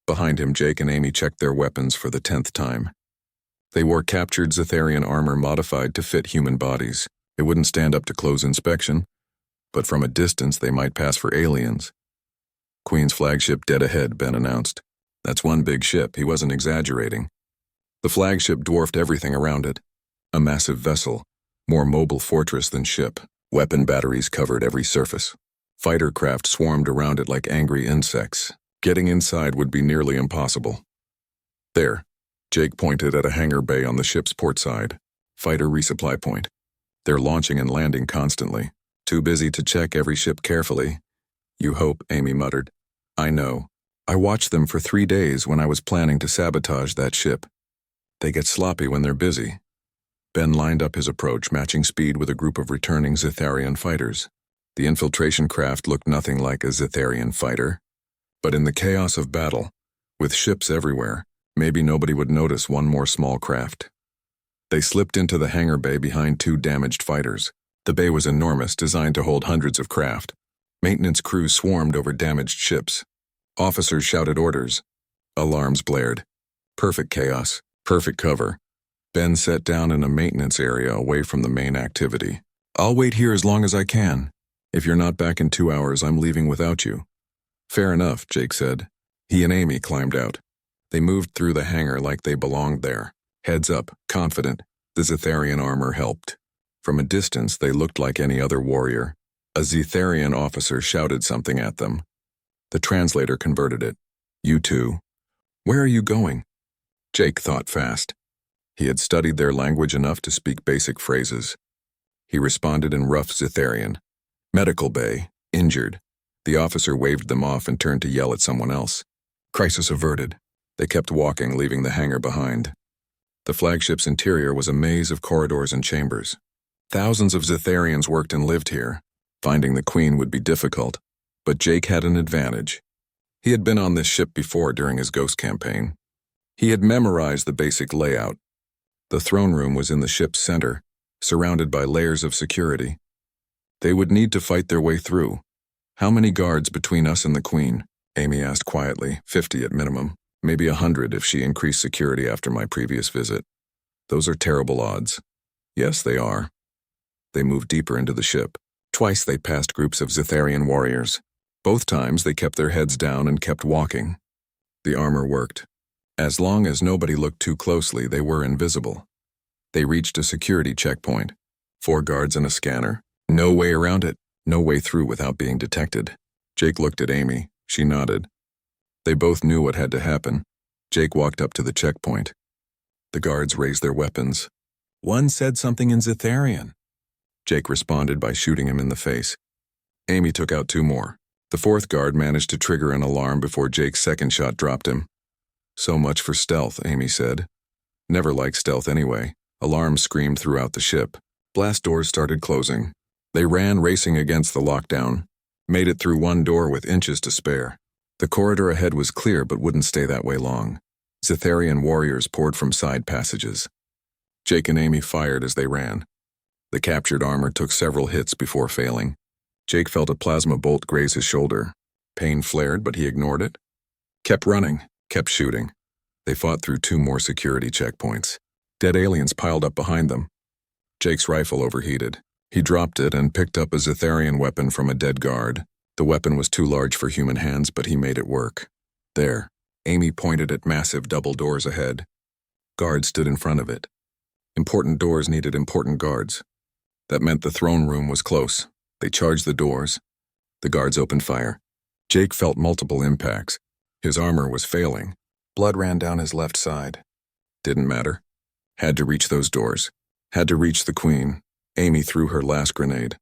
Behind him, Jake and Amy checked their weapons for the 10th time. They wore captured Zitharian armor modified to fit human bodies. It wouldn't stand up to close inspection, but from a distance they might pass for aliens. Queen's flagship dead ahead, Ben announced. That's one big ship, he wasn't exaggerating. The flagship dwarfed everything around it. A massive vessel, more mobile fortress than ship. Weapon batteries covered every surface. Fighter craft swarmed around it like angry insects. Getting inside would be nearly impossible. There, Jake pointed at a hangar bay on the ship's port side. Fighter resupply point. They're launching and landing constantly. Too busy to check every ship carefully. You hope, Amy muttered. I know. I watched them for 3 days when I was planning to sabotage that ship. They get sloppy when they're busy. Ben lined up his approach, matching speed with a group of returning Zitharian fighters. The infiltration craft looked nothing like a Zitharian fighter. But in the chaos of battle, with ships everywhere, maybe nobody would notice one more small craft. They slipped into the hangar bay behind 2 damaged fighters. The bay was enormous, designed to hold hundreds of craft. Maintenance crews swarmed over damaged ships. Officers shouted orders. Alarms blared. Perfect chaos, perfect cover. Ben sat down in a maintenance area away from the main activity. I'll wait here as long as I can. If you're not back in 2 hours, I'm leaving without you. Fair enough, Jake said. He and Amy climbed out. They moved through the hangar like they belonged there. Heads up, confident. The Zitharian armor helped. From a distance, they looked like any other warrior. A Zitharian officer shouted something at them. The translator converted it. You two. Where are you going? Jake thought fast. He had studied their language enough to speak basic phrases. He responded in rough Zitharian. Medical bay, injured. The officer waved them off and turned to yell at someone else. Crisis averted. They kept walking, leaving the hangar behind. The flagship's interior was a maze of corridors and chambers. Thousands of Zitharians worked and lived here. Finding the Queen would be difficult, but Jake had an advantage. He had been on this ship before during his Ghost campaign. He had memorized the basic layout. The throne room was in the ship's center, surrounded by layers of security. They would need to fight their way through. How many guards between us and the Queen? Amy asked quietly. 50 at minimum. Maybe 100 if she increased security after my previous visit. Those are terrible odds. Yes, they are. They moved deeper into the ship. Twice they passed groups of Zitharian warriors. Both times they kept their heads down and kept walking. The armor worked. As long as nobody looked too closely, they were invisible. They reached a security checkpoint. 4 guards and a scanner. No way around it. No way through without being detected. Jake looked at Amy. She nodded. They both knew what had to happen. Jake walked up to the checkpoint. The guards raised their weapons. One said something in Zitharian. Jake responded by shooting him in the face. Amy took out 2 more. The 4th guard managed to trigger an alarm before Jake's second shot dropped him. So much for stealth, Amy said. Never liked stealth anyway. Alarms screamed throughout the ship. Blast doors started closing. They ran racing against the lockdown. Made it through 1 door with inches to spare. The corridor ahead was clear but wouldn't stay that way long. Zitharian warriors poured from side passages. Jake and Amy fired as they ran. The captured armor took several hits before failing. Jake felt a plasma bolt graze his shoulder. Pain flared, but he ignored it. Kept running, kept shooting. They fought through 2 more security checkpoints. Dead aliens piled up behind them. Jake's rifle overheated. He dropped it and picked up a Zitharian weapon from a dead guard. The weapon was too large for human hands, but he made it work. There. Amy pointed at massive double doors ahead. Guards stood in front of it. Important doors needed important guards. That meant the throne room was close. They charged the doors. The guards opened fire. Jake felt multiple impacts. His armor was failing. Blood ran down his left side. Didn't matter. Had to reach those doors. Had to reach the Queen. Amy threw her last grenade.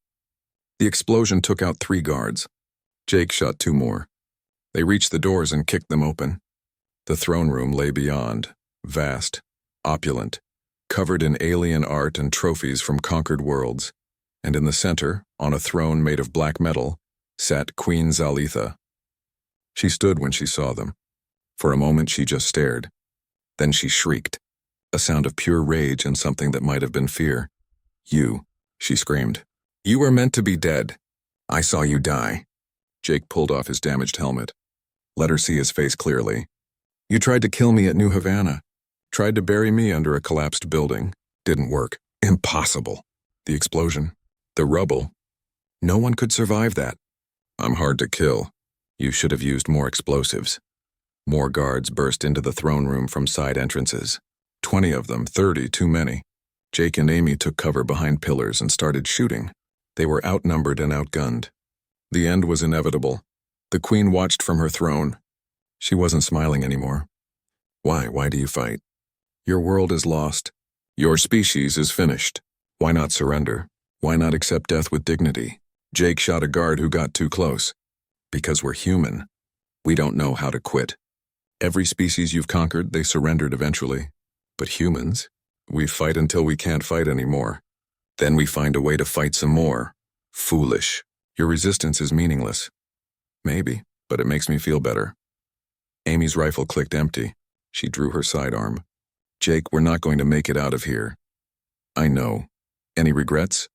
The explosion took out 3 guards. Jake shot 2 more. They reached the doors and kicked them open. The throne room lay beyond, vast, opulent, covered in alien art and trophies from conquered worlds, and in the center, on a throne made of black metal, sat Queen Zalitha. She stood when she saw them. For a moment she just stared. Then she shrieked, a sound of pure rage and something that might have been fear. You, she screamed. You were meant to be dead. I saw you die. Jake pulled off his damaged helmet. Let her see his face clearly. You tried to kill me at New Havana. Tried to bury me under a collapsed building. Didn't work. Impossible. The explosion. The rubble. No one could survive that. I'm hard to kill. You should have used more explosives. More guards burst into the throne room from side entrances. 20 of them, 30 too many. Jake and Amy took cover behind pillars and started shooting. They were outnumbered and outgunned. The end was inevitable. The queen watched from her throne. She wasn't smiling anymore. Why? Why do you fight? Your world is lost. Your species is finished. Why not surrender? Why not accept death with dignity? Jake shot a guard who got too close. Because we're human. We don't know how to quit. Every species you've conquered, they surrendered eventually. But humans? We fight until we can't fight anymore. Then we find a way to fight some more. Foolish. Your resistance is meaningless. Maybe, but it makes me feel better. Amy's rifle clicked empty. She drew her sidearm. Jake, we're not going to make it out of here. I know. Any regrets?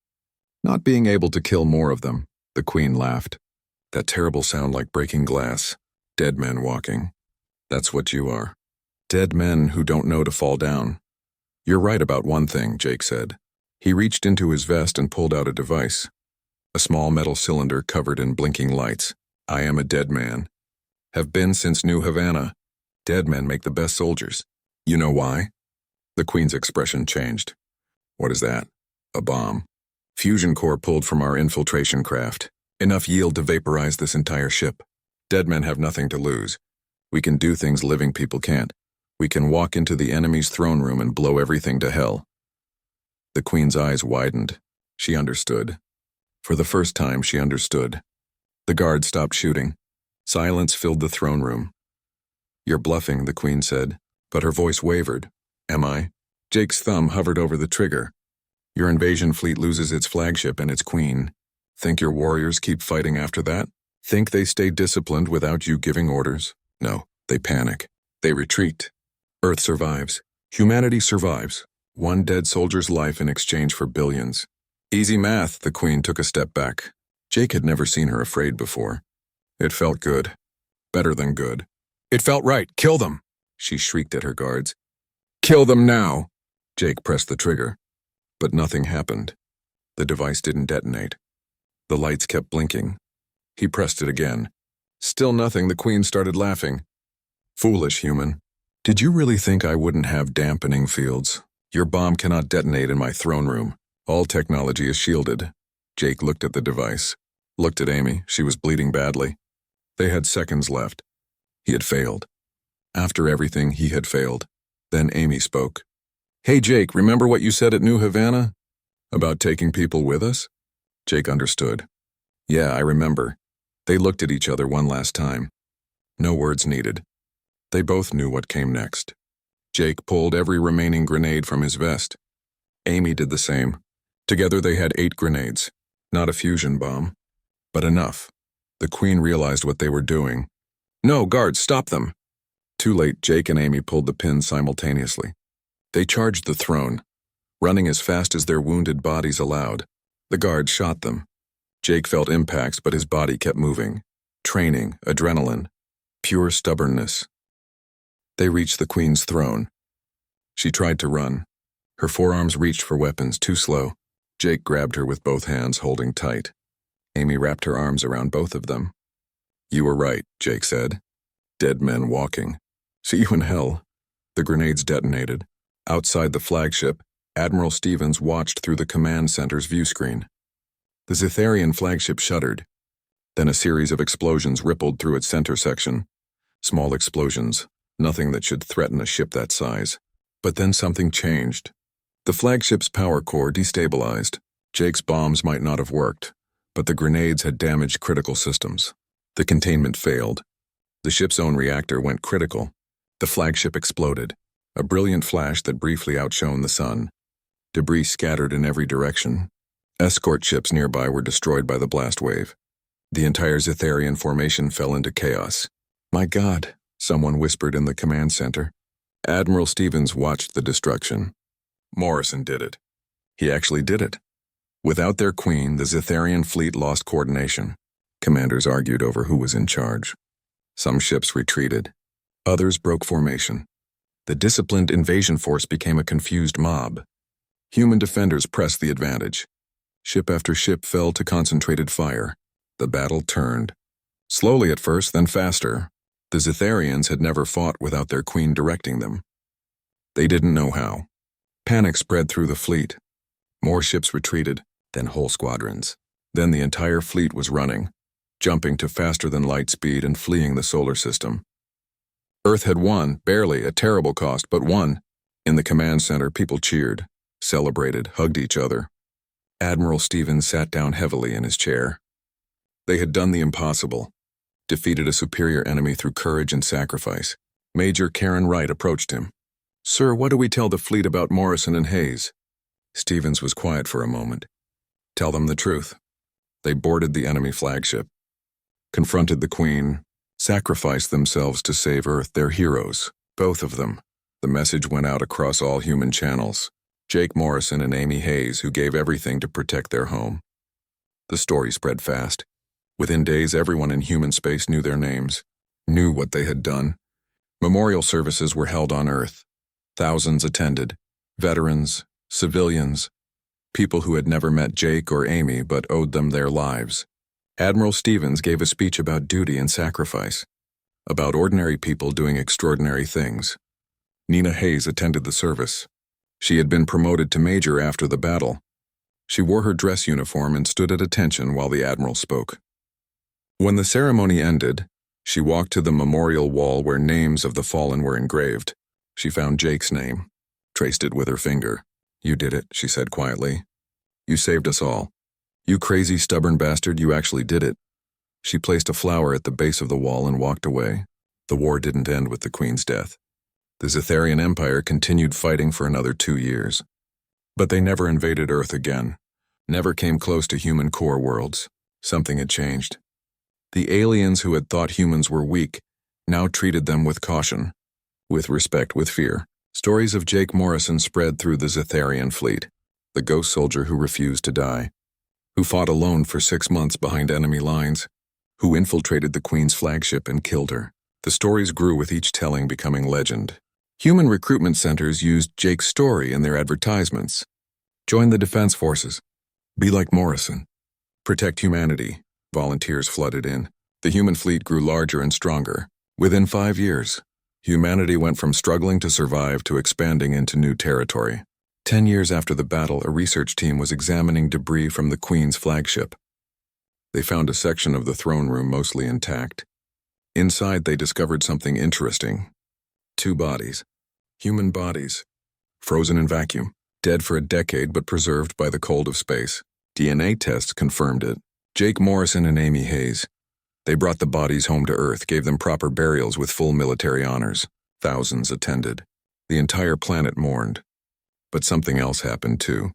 Not being able to kill more of them, the queen laughed. That terrible sound like breaking glass. Dead men walking. That's what you are. Dead men who don't know to fall down. You're right about one thing, Jake said. He reached into his vest and pulled out a device. A small metal cylinder covered in blinking lights. I am a dead man. Have been since New Havana. Dead men make the best soldiers. You know why? The queen's expression changed. What is that? A bomb. Fusion core pulled from our infiltration craft. Enough yield to vaporize this entire ship. Dead men have nothing to lose. We can do things living people can't. We can walk into the enemy's throne room and blow everything to hell. The queen's eyes widened. She understood. For the first time, she understood. The guard stopped shooting. Silence filled the throne room. You're bluffing, the queen said, but her voice wavered. Am I? Jake's thumb hovered over the trigger. Your invasion fleet loses its flagship and its queen. Think your warriors keep fighting after that? Think they stay disciplined without you giving orders? No, they panic. They retreat. Earth survives. Humanity survives. One dead soldier's life in exchange for billions. Easy math, the queen took a step back. Jake had never seen her afraid before. It felt good. Better than good. It felt right. Kill them, she shrieked at her guards. Kill them now. Jake pressed the trigger. But nothing happened. The device didn't detonate. The lights kept blinking. He pressed it again. Still nothing. The queen started laughing. Foolish human. Did you really think I wouldn't have dampening fields? Your bomb cannot detonate in my throne room. All technology is shielded. Jake looked at the device. Looked at Amy. She was bleeding badly. They had seconds left. He had failed. After everything, he had failed. Then Amy spoke. Hey Jake, remember what you said at New Havana? About taking people with us? Jake understood. Yeah, I remember. They looked at each other one last time. No words needed. They both knew what came next. Jake pulled every remaining grenade from his vest. Amy did the same. Together they had 8 grenades. Not a fusion bomb, but enough. The queen realized what they were doing. No, guards, stop them. Too late, Jake and Amy pulled the pin simultaneously. They charged the throne, running as fast as their wounded bodies allowed. The guards shot them. Jake felt impacts, but his body kept moving. Training, adrenaline, pure stubbornness. They reached the queen's throne. She tried to run. Her forearms reached for weapons, too slow. Jake grabbed her with both hands, holding tight. Amy wrapped her arms around both of them. You were right, Jake said. Dead men walking. See you in hell. The grenades detonated. Outside the flagship, Admiral Stevens watched through the command center's view screen. The Zitharian flagship shuddered. Then a series of explosions rippled through its center section. Small explosions, nothing that should threaten a ship that size. But then something changed. The flagship's power core destabilized. Jake's bombs might not have worked, but the grenades had damaged critical systems. The containment failed. The ship's own reactor went critical. The flagship exploded, a brilliant flash that briefly outshone the sun. Debris scattered in every direction. Escort ships nearby were destroyed by the blast wave. The entire Zitharian formation fell into chaos. My God, someone whispered in the command center. Admiral Stevens watched the destruction. Morrison did it. He actually did it. Without their queen, the Zitharian fleet lost coordination. Commanders argued over who was in charge. Some ships retreated. Others broke formation. The disciplined invasion force became a confused mob. Human defenders pressed the advantage. Ship after ship fell to concentrated fire. The battle turned. Slowly at first, then faster. The Zitharians had never fought without their queen directing them. They didn't know how. Panic spread through the fleet. More ships retreated, then whole squadrons. Then the entire fleet was running, jumping to faster than light speed and fleeing the solar system. Earth had won, barely, at terrible cost, but won. In the command center, people cheered, celebrated, hugged each other. Admiral Stevens sat down heavily in his chair. They had done the impossible, defeated a superior enemy through courage and sacrifice. Major Karen Wright approached him. "Sir, what do we tell the fleet about Morrison and Hayes?" Stevens was quiet for a moment. "Tell them the truth." They boarded the enemy flagship, confronted the Queen, sacrificed themselves to save Earth, their heroes, both of them. The message went out across all human channels. Jake Morrison and Amy Hayes, who gave everything to protect their home. The story spread fast. Within days, everyone in human space knew their names, knew what they had done. Memorial services were held on Earth. Thousands attended. Veterans, civilians, people who had never met Jake or Amy but owed them their lives. Admiral Stevens gave a speech about duty and sacrifice, about ordinary people doing extraordinary things. Nina Hayes attended the service. She had been promoted to major after the battle. She wore her dress uniform and stood at attention while the Admiral spoke. When the ceremony ended, she walked to the memorial wall where names of the fallen were engraved. She found Jake's name, traced it with her finger. "You did it," she said quietly. "You saved us all. You crazy, stubborn bastard, you actually did it." She placed a flower at the base of the wall and walked away. The war didn't end with the Queen's death. The Zetharian Empire continued fighting for another 2 years. But they never invaded Earth again, never came close to human core worlds. Something had changed. The aliens who had thought humans were weak now treated them with caution, with respect, with fear. Stories of Jake Morrison spread through the Zetharian fleet, the ghost soldier who refused to die, who fought alone for 6 months behind enemy lines, who infiltrated the Queen's flagship and killed her. The stories grew with each telling becoming legend. Human recruitment centers used Jake's story in their advertisements. Join the Defense Forces. Be like Morrison. Protect humanity. Volunteers flooded in. The human fleet grew larger and stronger. Within 5 years, humanity went from struggling to survive to expanding into new territory. 10 years after the battle, a research team was examining debris from the Queen's flagship. They found a section of the throne room mostly intact. Inside, they discovered something interesting. 2 bodies. Human bodies. Frozen in vacuum. Dead for a decade but preserved by the cold of space. DNA tests confirmed it. Jake Morrison and Amy Hayes. They brought the bodies home to Earth, gave them proper burials with full military honors. Thousands attended. The entire planet mourned. But something else happened too.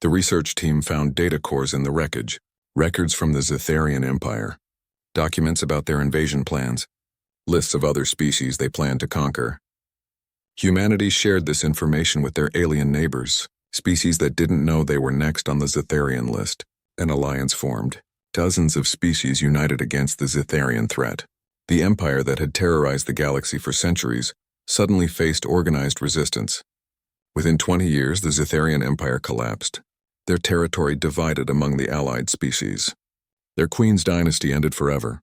The research team found data cores in the wreckage, records from the Zetharian Empire, documents about their invasion plans, lists of other species they planned to conquer. Humanity shared this information with their alien neighbors, species that didn't know they were next on the Zetharian list. An alliance formed. Dozens of species united against the Zetharian threat. The empire that had terrorized the galaxy for centuries suddenly faced organized resistance. Within 20 years, the Zetharian Empire collapsed. Their territory divided among the allied species. Their queen's dynasty ended forever.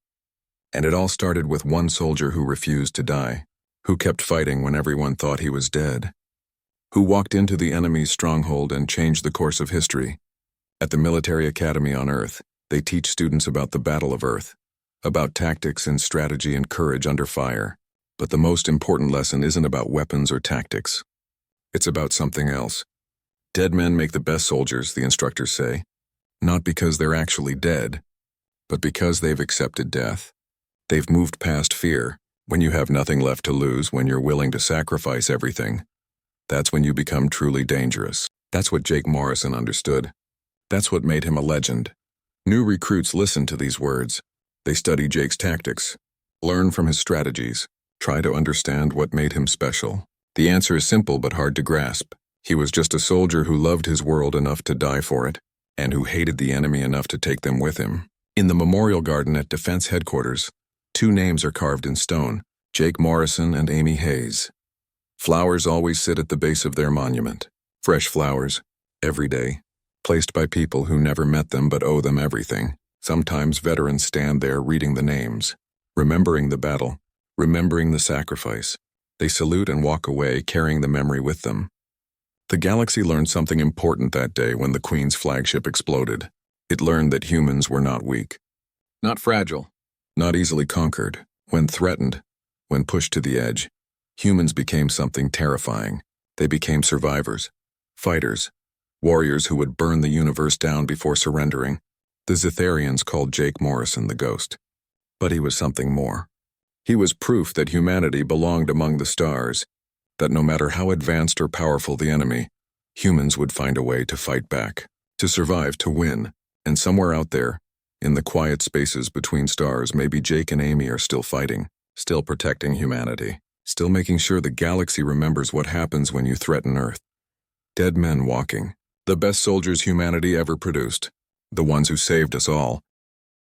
And it all started with one soldier who refused to die, who kept fighting when everyone thought he was dead, who walked into the enemy's stronghold and changed the course of history. At the military academy on Earth, they teach students about the Battle of Earth, about tactics and strategy and courage under fire. But the most important lesson isn't about weapons or tactics. It's about something else. Dead men make the best soldiers, the instructors say, not because they're actually dead, but because they've accepted death. They've moved past fear. When you have nothing left to lose, when you're willing to sacrifice everything, that's when you become truly dangerous. That's what Jake Morrison understood. That's what made him a legend. New recruits listen to these words. They study Jake's tactics, learn from his strategies, try to understand what made him special. The answer is simple but hard to grasp. He was just a soldier who loved his world enough to die for it, and who hated the enemy enough to take them with him. In the memorial garden at Defense Headquarters, 2 names are carved in stone, Jake Morrison and Amy Hayes. Flowers always sit at the base of their monument. Fresh flowers, every day, placed by people who never met them but owe them everything. Sometimes veterans stand there reading the names, remembering the battle, remembering the sacrifice, They salute and walk away, carrying the memory with them. The galaxy learned something important that day when the Queen's flagship exploded. It learned that humans were not weak, not fragile, not easily conquered. When threatened, when pushed to the edge, humans became something terrifying. They became survivors, fighters, warriors who would burn the universe down before surrendering. The Zitharians called Jake Morrison the Ghost. But he was something more. He was proof that humanity belonged among the stars, that no matter how advanced or powerful the enemy, humans would find a way to fight back, to survive, to win. And somewhere out there, in the quiet spaces between stars, maybe Jake and Amy are still fighting, still protecting humanity, still making sure the galaxy remembers what happens when you threaten Earth. Dead men walking, the best soldiers humanity ever produced, the ones who saved us all,